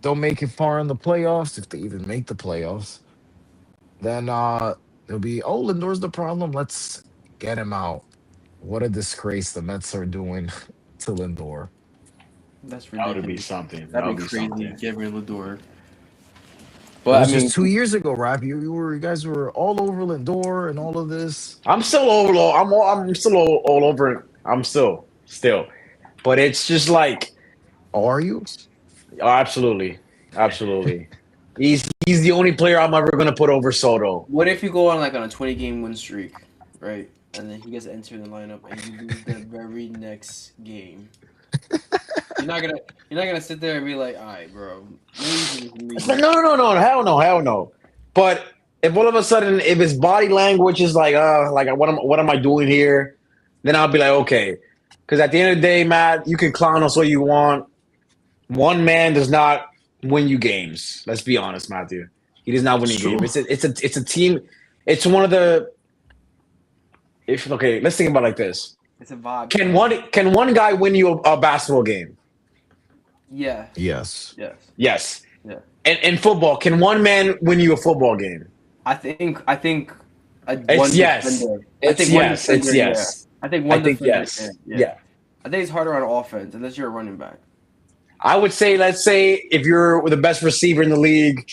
don't make it far in the playoffs, if they even make the playoffs, then it'll be, oh, Lindor's the problem. Let's get him out. What a disgrace the Mets are doing to Lindor. That's That ridiculous. would be something. That'd be crazy. Something. Get rid of Lindor. It But was I mean, just 2 years ago, Rob. You guys were all over Lindor and all of this. I'm still over. I'm still all over it. I'm still. But it's just like, Are you? oh, absolutely. He's the only player I'm ever gonna put over Soto. what if you go on a 20-game win streak, right? And then he gets entered in the lineup, and you lose the very next game. You're not gonna sit there and be like, all right, bro. It's like, no, hell no. But if all of a sudden, if his body language is like what am I doing here? then I'll be like, okay. Because at the end of the day, Matt, you can clown us all you want. One man does not win you games. Let's be honest, Matthew. He does not win It's you true. games. It's a team. It's one of the. If okay, let's think about it like this. It's a vibe. Can one guy win you a basketball game? Yeah. Yes. Yes. Yes. Yeah. And in football, can one man win you a football game? I think It's yes. defender. It's yes. It's yes. I think one I think defender yes. can, Yeah. I think it's harder on offense unless you're a running back. I would say, let's say, if you're the best receiver in the league,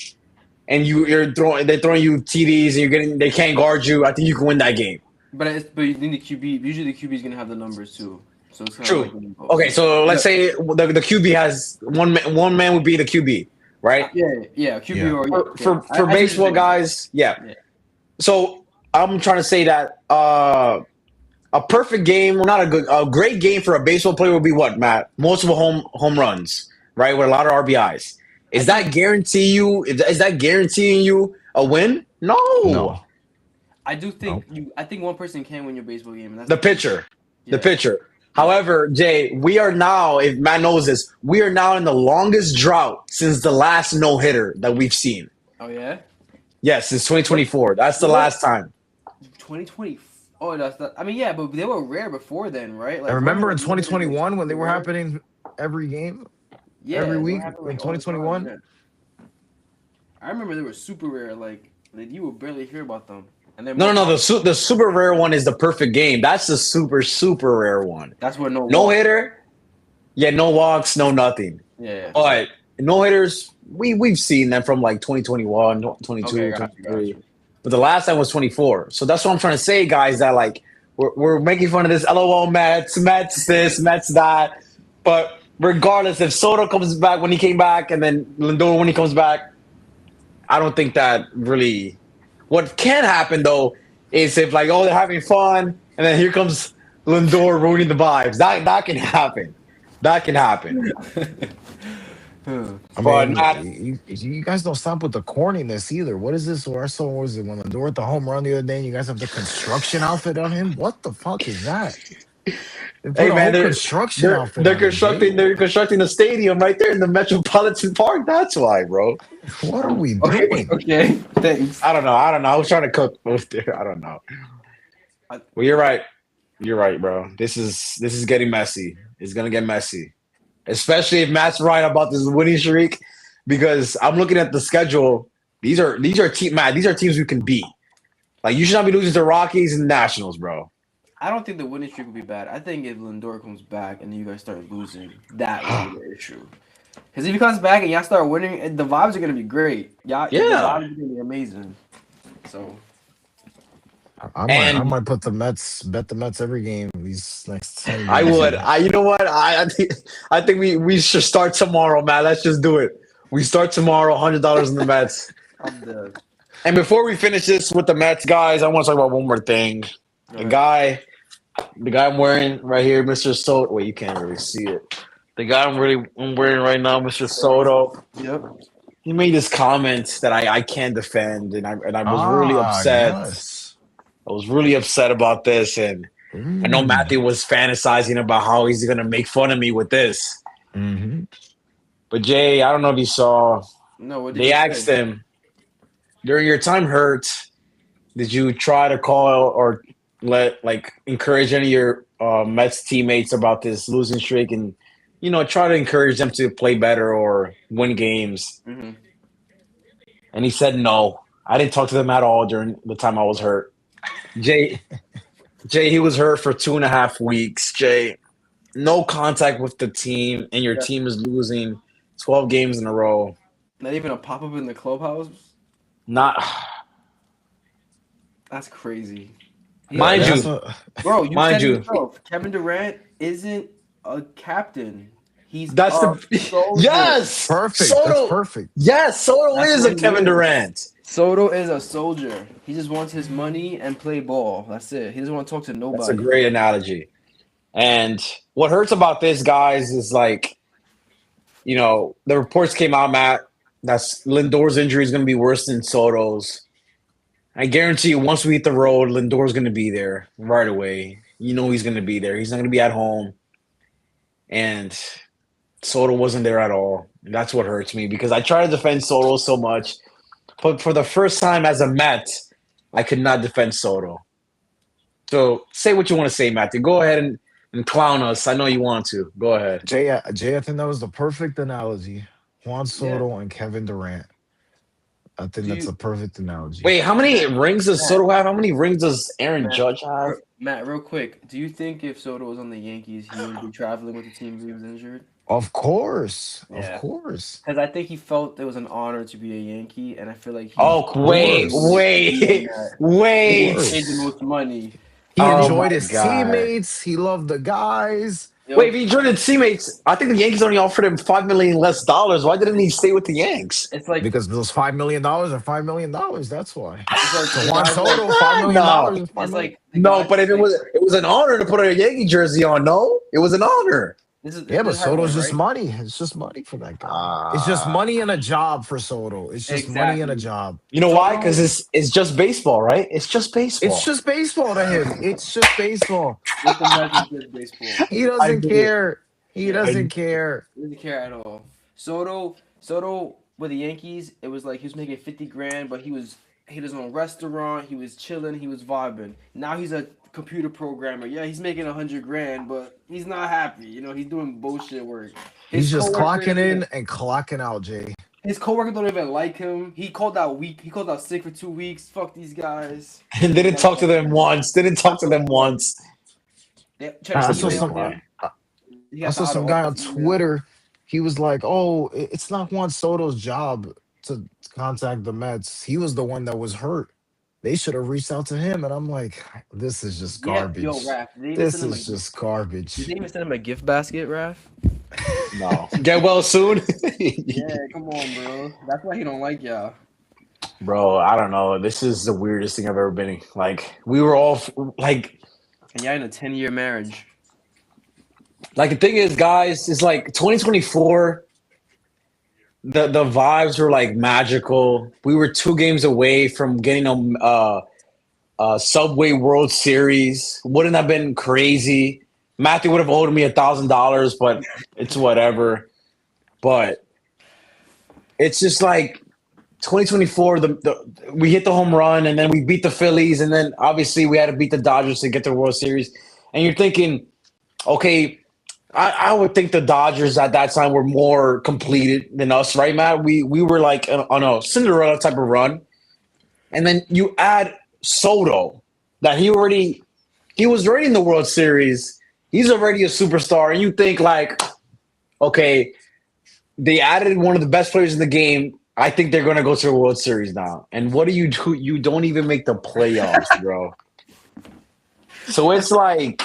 and they're throwing you TDs, and they can't guard you. I think you can win that game. But you need the QB. Usually the QB is gonna have the numbers too. So it's kind True. of like Okay, so let's say the QB has one man. One man would be the QB, right? Yeah. QB Yeah. or For baseball guys, yeah. Yeah. So I'm trying to say that a perfect game, or not a great game for a baseball player would be what, Matt? Multiple home runs, right? With a lot of RBIs. Is that guaranteeing you a win? No. I do think I think one person can win your baseball game, and that's The pitcher. Yeah. The pitcher. However, Jay, we are now, if Matt knows this, we are now in the longest drought since the last no-hitter that we've seen. Oh yeah. Yes, it's 2024. That's the last time. 2020. Oh, that's that. I mean, yeah, but they were rare before then, right? I remember in 2021 when they were happening every game, every they week happened, in all the time, 2021. yeah. I remember they were super rare. Like you would barely hear about them. And then No. The super rare one is the perfect game. That's the super rare one. That's what No hitter. Yeah, no walks, no nothing. Yeah. But no hitters, we've seen them from like 2021, 22, Okay, got 23. you. But the last time was 24. So that's what I'm trying to say, guys, that like we're making fun of this LOL Mets this, Mets that. But regardless, if Soto comes back when he came back, and then Lindor when he comes back, I don't think that really. What can happen though is if like they're having fun, and then here comes Lindor ruining the vibes. That can happen. That can happen. I But mean, not- you guys don't stop with the corniness either. What is this? Or so was it when Lindor hit the home run the other day? And you guys have the construction outfit on him. What the fuck is that? They put Hey a man, whole they're, construction they're, outfit. they're on him, constructing Jay. they're constructing a stadium right there in the Metropolitan Park. That's why, bro. What are we Okay. doing? Okay. Thanks. I don't know. I was trying to cook both there. I don't know. Well, you're right. You're right, bro. This is getting messy. It's gonna get messy, especially if Matt's right about this winning streak. Because I'm looking at the schedule. These are teams we can beat. Like you should not be losing to Rockies and Nationals, bro. I don't think the winning streak would be bad. I think if Lindor comes back and you guys start losing, that would be the issue. Because if he comes back and y'all start winning, the vibes are gonna be great. The vibes are gonna be amazing. So I might bet the Mets every game these next 10 I years. would. You know what? I think we should start tomorrow, man. Let's just do it. We start tomorrow. $100 in the Mets. I'm dead. And before we finish this with the Mets, guys, I want to talk about one more thing. The guy I'm wearing right here, Mr. Soto. Wait, you can't really see it. The guy I'm wearing right now, Mr. Soto. Yep. He made this comment that I can't defend, and I was really upset. Yes. I was really upset about this, and I know Matthew was fantasizing about how he's gonna make fun of me with this. Mm-hmm. But Jay, I don't know if you saw. No, what did They you asked say? him during your time hurt. Did you try to call or encourage any of your Mets teammates about this losing streak, and try to encourage them to play better or win games? Mm-hmm. And he said no. I didn't talk to them at all during the time I was hurt. Jay, he was hurt for 2.5 weeks. Jay, no contact with the team, and your team is losing 12 games in a row. Not even a pop up in the clubhouse. Not, That's crazy. mind That's you, Bro, you Mind said you. it yourself. Kevin Durant isn't a captain. He's that's a the soldier. yes, perfect. Soto, That's perfect. yes, Soto That's is what a he Kevin is. Durant. Soto is a soldier. He just wants his money and play ball. That's it. He doesn't want to talk to nobody. That's a great analogy. And what hurts about this, guys, is the reports came out, Matt, that Lindor's injury is going to be worse than Soto's. I guarantee you, once we hit the road, Lindor's going to be there right away. You know he's going to be there. He's not going to be at home. And Soto wasn't there at all. That's what hurts me because I try to defend Soto so much. But for the first time as a Met, I could not defend Soto. So say what you want to say, Matthew. Go ahead and clown us. I know you want to. Go ahead. Jay, I think that was the perfect analogy. Juan Yeah. Soto and Kevin Durant. I think Do that's you, a perfect analogy. Wait, how many rings does Matt, Soto have? How many rings does Aaron Matt, Judge have? Matt, real quick, do you think if Soto was on the Yankees, he would be traveling with the team if he was injured? Of course. Of Yeah. course. Because I think he felt it was an honor to be a Yankee, and I feel like he Oh, wait, course. wait, Of wait. paid the course. most money. He And Oh then, enjoyed my his God. teammates. He loved the guys. Wait, if yo, he joined his teammates, I think the Yankees only offered him $5 million less. Why didn't he stay with the Yanks? it's like Because those $5 million are $5 million. That's why. it's like To the Juan guys like Soto, $5 million No, is five it's million. like the no. guys But if like it was an honor to put a Yankee jersey on. No, it was an honor. Yeah, but this is how it Soto's went, just right? money. It's just money for that guy. It's just money and a job for Soto. It's just money and a Exactly. job. You know why? Because Soto it's just baseball, right? It's just It's baseball. just baseball to him. It's just baseball. with the Mets is just baseball. He I doesn't knew it. care. He Yeah. doesn't care. He doesn't care at all. Soto with the Yankees, it was like he was making 50 grand, but he had his own restaurant, he was chilling, he was vibing. Now he's a computer programmer. Yeah, he's making 100 grand, but he's not happy. He's doing bullshit work. He's His just coworker clocking doesn't even in and clocking out, Jay. his coworker don't even like him. He called out weak. He called out sick for 2 weeks. Fuck these guys. And He didn't don't talk to like them him. once. Didn't talk to them once. They tried It's I to a saw email some. baseball. him. I He I got the saw out of some guy office on email. Twitter. He was like, "Oh, it's not Juan Soto's job to contact the Mets. He was the one that was hurt. They should have reached out to him." And I'm like, "This is just Yeah, yo, garbage. Raph. Did they even This send him a is just garbage." gift basket, Raph? No. Get well soon. Yeah, come on, bro. That's why he don't like y'all. Bro, I don't know. This is the weirdest thing I've ever been in. Like we were all like And y'all in a 10-year marriage. the thing is, guys, is like 2024. The vibes were like magical. We were 2 games away from getting a Subway World Series. Wouldn't have been crazy. Matthew would have owed me $1,000, but it's whatever. But it's just like 2024. We hit the home run, and then we beat the Phillies, and then obviously we had to beat the Dodgers to get the World Series. And you're thinking, okay, I would think the Dodgers at that time were more completed than us, right, Matt? We were like on a Cinderella type of run, and then you add Soto, that he was already in the World Series. He's already a superstar, and you think like, okay, they added one of the best players in the game. I think they're going to go to the World Series now. And what do? You don't even make the playoffs, bro. So it's like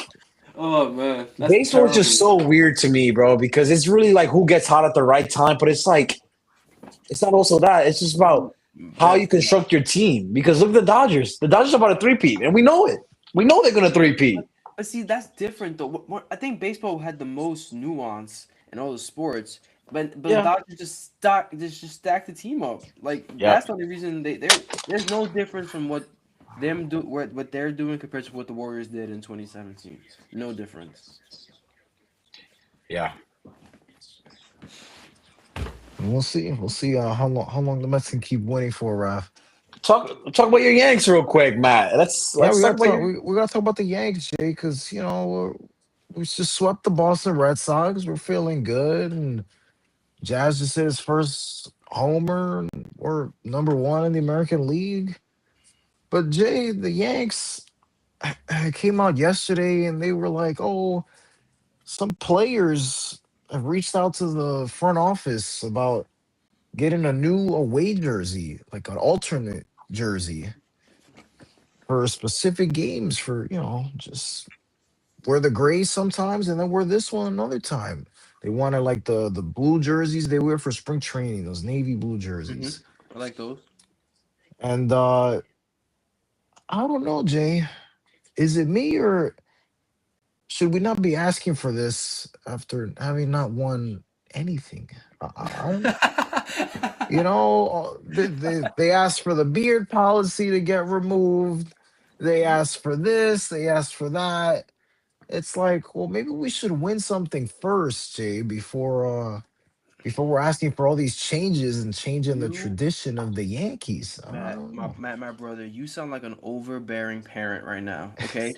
Oh man, that's baseball is just terrible. so weird to me, bro, because it's really like who gets hot at the right time, but it's like it's not also that. It's just about how you construct your team. Because look at the Dodgers. The Dodgers are about a three-peat, and we know it. We know they're gonna three-peat. But see, that's different though. I think baseball had the most nuance in all the sports, but the Yeah. Dodgers just stack the team up. Like Yeah. that's the only reason there's no difference from what they're doing compared to what the Warriors did in 2017. No difference. Yeah. And we'll see. We'll see how long the Mets can keep winning for, Raf. Talk about your Yanks real quick, Matt. Yeah, Let's talk about your we gotta talk about the Yanks, Jay, because we just swept the Boston Red Sox. We're feeling good, and Jazz just hit his first homer. And we're number one in the American League. But Jay, the Yanks came out yesterday, and they were like, "Oh, some players have reached out to the front office about getting a new away jersey, like an alternate jersey for specific games for, just wear the gray sometimes and then wear this one another time." They wanted like the blue jerseys they wear for spring training, those navy blue Mm-hmm. jerseys. I like those. And I don't know, Jay. Is it me or should we not be asking for this after having not won anything? I don't know. You know, they asked for the beard policy to get removed. They asked for this. They asked for that. It's like, well, maybe we should win something first, Jay, before we're asking for all these changes and changing the You, tradition of the Yankees. I Matt, don't know. My brother, you sound like an overbearing parent right now. Okay,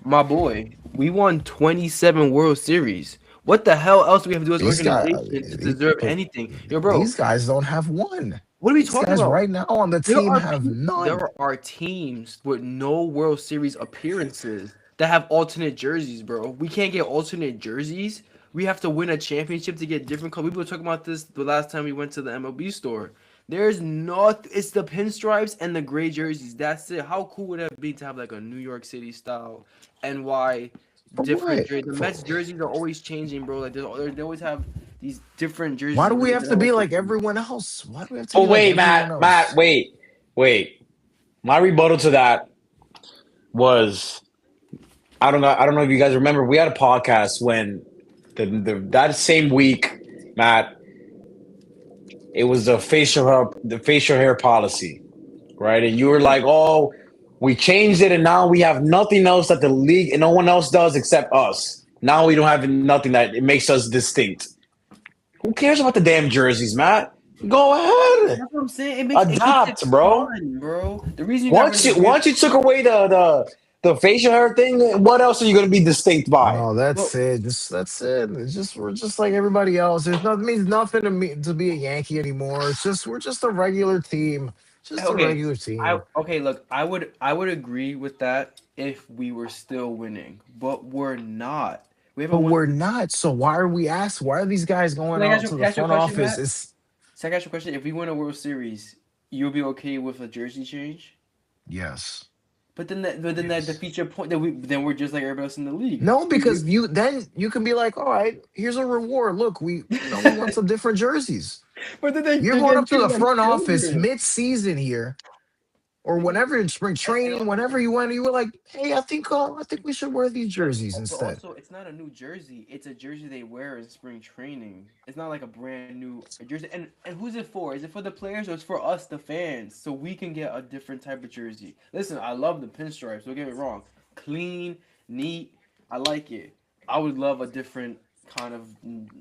my boy, we won 27 World Series. What the hell else do we have to do as an These guys, organization to deserve but anything? Yo, bro, these guys don't have one. what are we These talking guys about? right now on the team have none. There are teams with no World Series appearances that have alternate jerseys, bro. We can't get alternate jerseys. We have to win a championship to get different colors. We were talking about this the last time we went to the MLB store. There's not. It's the pinstripes and the gray jerseys. That's it. How cool would it have been to have like a New York City style NY For different what? jersey? The Mets jerseys are always changing, bro. Like they always have these different Why jerseys do when we they have to be develop like it. everyone else? Why do we have to Oh be like wait, everyone Matt, else? wait. My rebuttal to that was I don't know if you guys remember. We had a podcast when that same week, Matt. It was the facial hair policy, right? And you were like, "Oh, we changed it, and now we have nothing else that the league and no one else does except us. Now we don't have nothing that it makes us distinct. Who cares about the damn jerseys, Matt? Go ahead, That's what I'm saying. It keeps it adapt, bro. fun, bro. The reason you got rid of the beard, Once you took away the facial hair thing, what else are you going to be distinct by? No, well, that's it. Just that's it. It's just we're just like everybody else. There's nothing means nothing to me to be a Yankee anymore. It's just we're just a regular team. Just a okay, regular team. look, I would agree with that if we were still winning, but we're not. We But haven't won. we're not. So why are we asked? Why are these guys going out to Can the I ask you a front question, office? Matt? It's So I can ask you a question. If we win a World Series, you'll be okay with a jersey change? yes. But then that Yes. defeats your point that we're just like everybody else in the league. No, because you can be like, all right, here's a reward. Look, we want some different jerseys. But then You're they're going getting up to the treated like front office children. mid-season here, or whenever in spring training, whenever you went, you were like, hey, I think we should wear these jerseys But instead. also, it's not a new jersey. It's a jersey they wear in spring training. It's not like a brand new jersey. And who's it for? Is it for the players or it's for us, the fans, so we can get a different type of jersey? Listen, I love the pinstripes. Don't get me wrong. Clean, neat. I like it. I would love a different kind of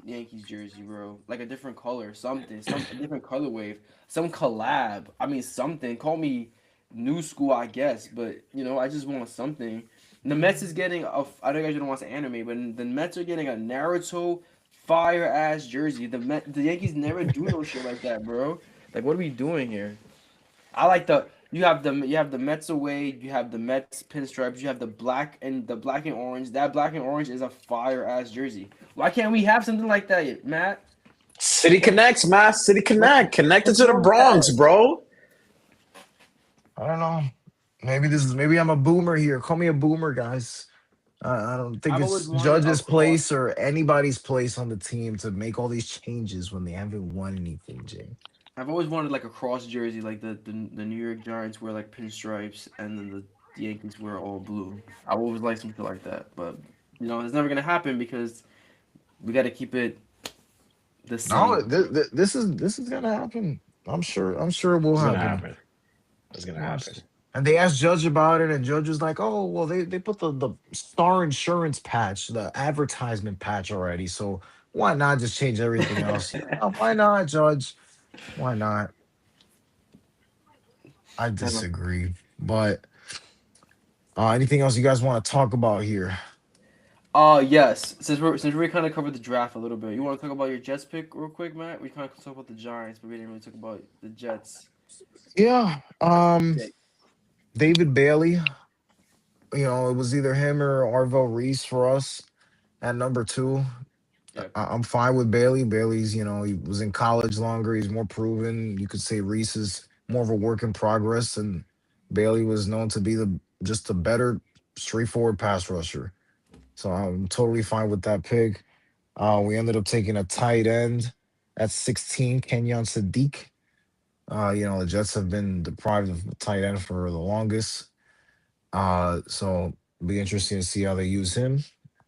Yankees jersey, bro. Like a different color, some a different color wave, some collab. I mean, something. Call me new school, I guess, but I just want something. The Mets is getting a. I know you guys don't watch the anime, but the Mets are getting a Naruto fire ass jersey. The Yankees never do no shit like that, bro. Like, what are we doing here? I like the you have the Mets away. You have the Mets pinstripes. You have the black and orange. That black and orange is a fire ass jersey. Why can't we have something like that, Matt? City What connects, Matt. City connect. Connected what's to the wrong with Bronx, that? bro. I don't know. Maybe I'm a boomer here. Call me a boomer, guys. I don't think I've always it's wanted a Judge's cross. place or anybody's place on the team to make all these changes when they haven't won anything, Jay. I've always wanted like a cross jersey, like the New York Giants wear like pinstripes, and then the Yankees wear all blue. I always like something like that, but it's never gonna happen because we got to keep it the No, same. this is gonna happen. I'm sure it will It's gonna happen. happen. It's Of gonna happen. course. And they asked Judge about it, and Judge was like, "Oh, well, they put the Star Insurance patch, the advertisement patch already. So why not just change everything else? Yeah, why not, Judge? Why not? I Never. disagree. But anything else you guys want to talk about here? Yes. Since we kind of covered the draft a little bit, you want to talk about your Jets pick real quick, Matt? We kind of talked about the Giants, but we didn't really talk about the Jets. Yeah. Yeah. David Bailey. It was either him or Arvell Reese for us at number two. Yeah. I'm fine with Bailey. Bailey's, he was in college longer. He's more proven. You could say Reese is more of a work in progress, and Bailey was known to be the just a better, straightforward pass rusher. So I'm totally fine with that pick. We ended up taking a tight end at 16, Kenyon Sadiq. The Jets have been deprived of a tight end for the longest. So it'll be interesting to see how they use him.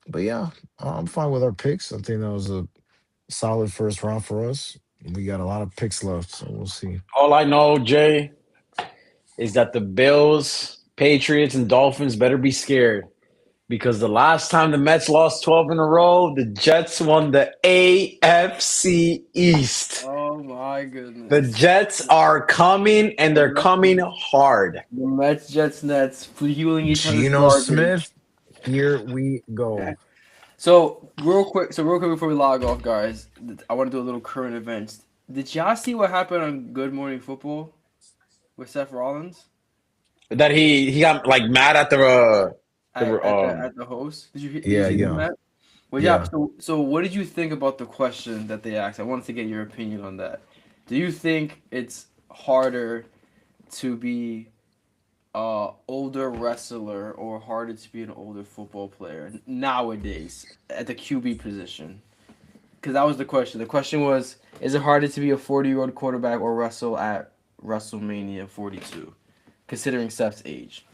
But yeah, I'm fine with our picks. I think that was a solid first round for us. We got a lot of picks left, so we'll see. All I know, Jay, is that the Bills, Patriots, and Dolphins better be scared because the last time the Mets lost 12 in a row, the Jets won the AFC East. Oh my The goodness. Jets are coming, and they're coming hard. The Mets, Jets, Nets, fueling each other's Geno garbage. Smith, here we go. So real quick before we log off, guys, I want to do a little current events. Did y'all see what happened on Good Morning Football with Seth Rollins That he got like mad at at the host? Did you Yeah, see yeah. that? Well, yeah. So what did you think about the question that they asked? I wanted to get your opinion on that. Do you think it's harder to be older wrestler or harder to be an older football player nowadays at the QB position? Because that was the question. The question was, is it harder to be a 40-year-old quarterback or wrestle at WrestleMania 42, considering Seth's age?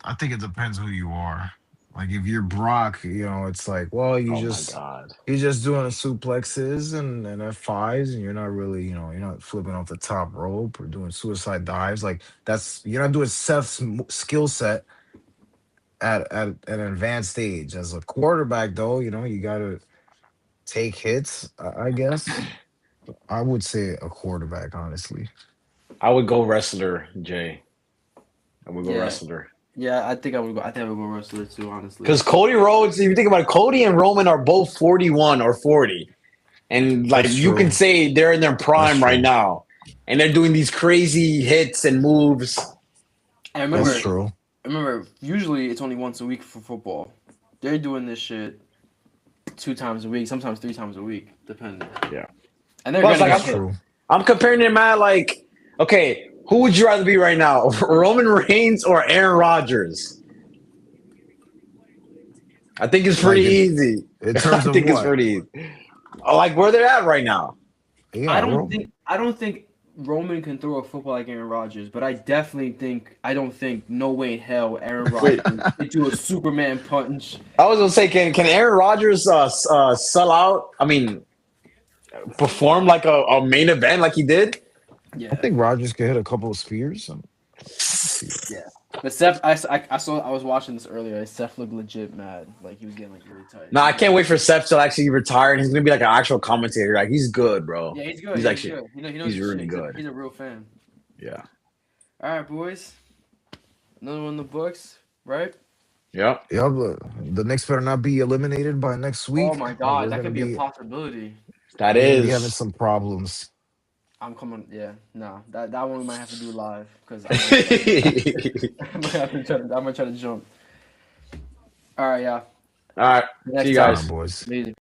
I think it depends who you are. Like if you're Brock, it's like, well, Oh my God. you're just doing the suplexes and F5s, and you're not really, you're not flipping off the top rope or doing suicide dives. Like you're not doing Seth's skill set at an advanced stage. As a quarterback, though, you gotta take hits. I guess I would say a quarterback, honestly. I would go wrestler, Jay. I would go Yeah. wrestler. Yeah, I think I would go. I think I would go wrestler too, honestly. Because Cody Rhodes, if you think about it, Cody and Roman are both 41 or 40. And like That's you true. can say they're in their prime That's right true. now. And they're doing these crazy hits and moves. I That's true. remember, usually it's only once a week for football. They're doing this shit 2 times a week, sometimes 3 times a week, depending. Yeah. And they're Plus, gonna like, get hit. True. I'm comparing them at like, okay, who would you rather be right now? Roman Reigns or Aaron Rodgers? I think it's pretty Like easy. in terms I of think it's what? pretty easy. Like where they're at right now. Yeah, I don't think Roman can throw a football like Aaron Rodgers, but I don't think no way in hell Aaron Rodgers could do a Superman punch. I was gonna say, can Aaron Rodgers sell out? I mean, perform like a main event like he did? Yeah. I think Rogers could hit a couple of spears. But Seth, I was watching this earlier. Seth looked legit mad, like he was getting like really tight. No, I can't wait for Seth to actually retire. And he's gonna be like an actual commentator. Like he's good, bro. Yeah, he's good. He's actually good. He knows he's his really shit. good. He's a real fan. Yeah. All right, boys. Another one in the books, right? Yeah. Yeah, but the Knicks better not be eliminated by next week. Oh my God, We're that gonna could be a possibility. That we're gonna be is. having some problems. I'm coming. Yeah, no, that one we might have to do live because I'm gonna try to jump. All right, yeah. All right. Next See you time. guys. Come on, boys. Later.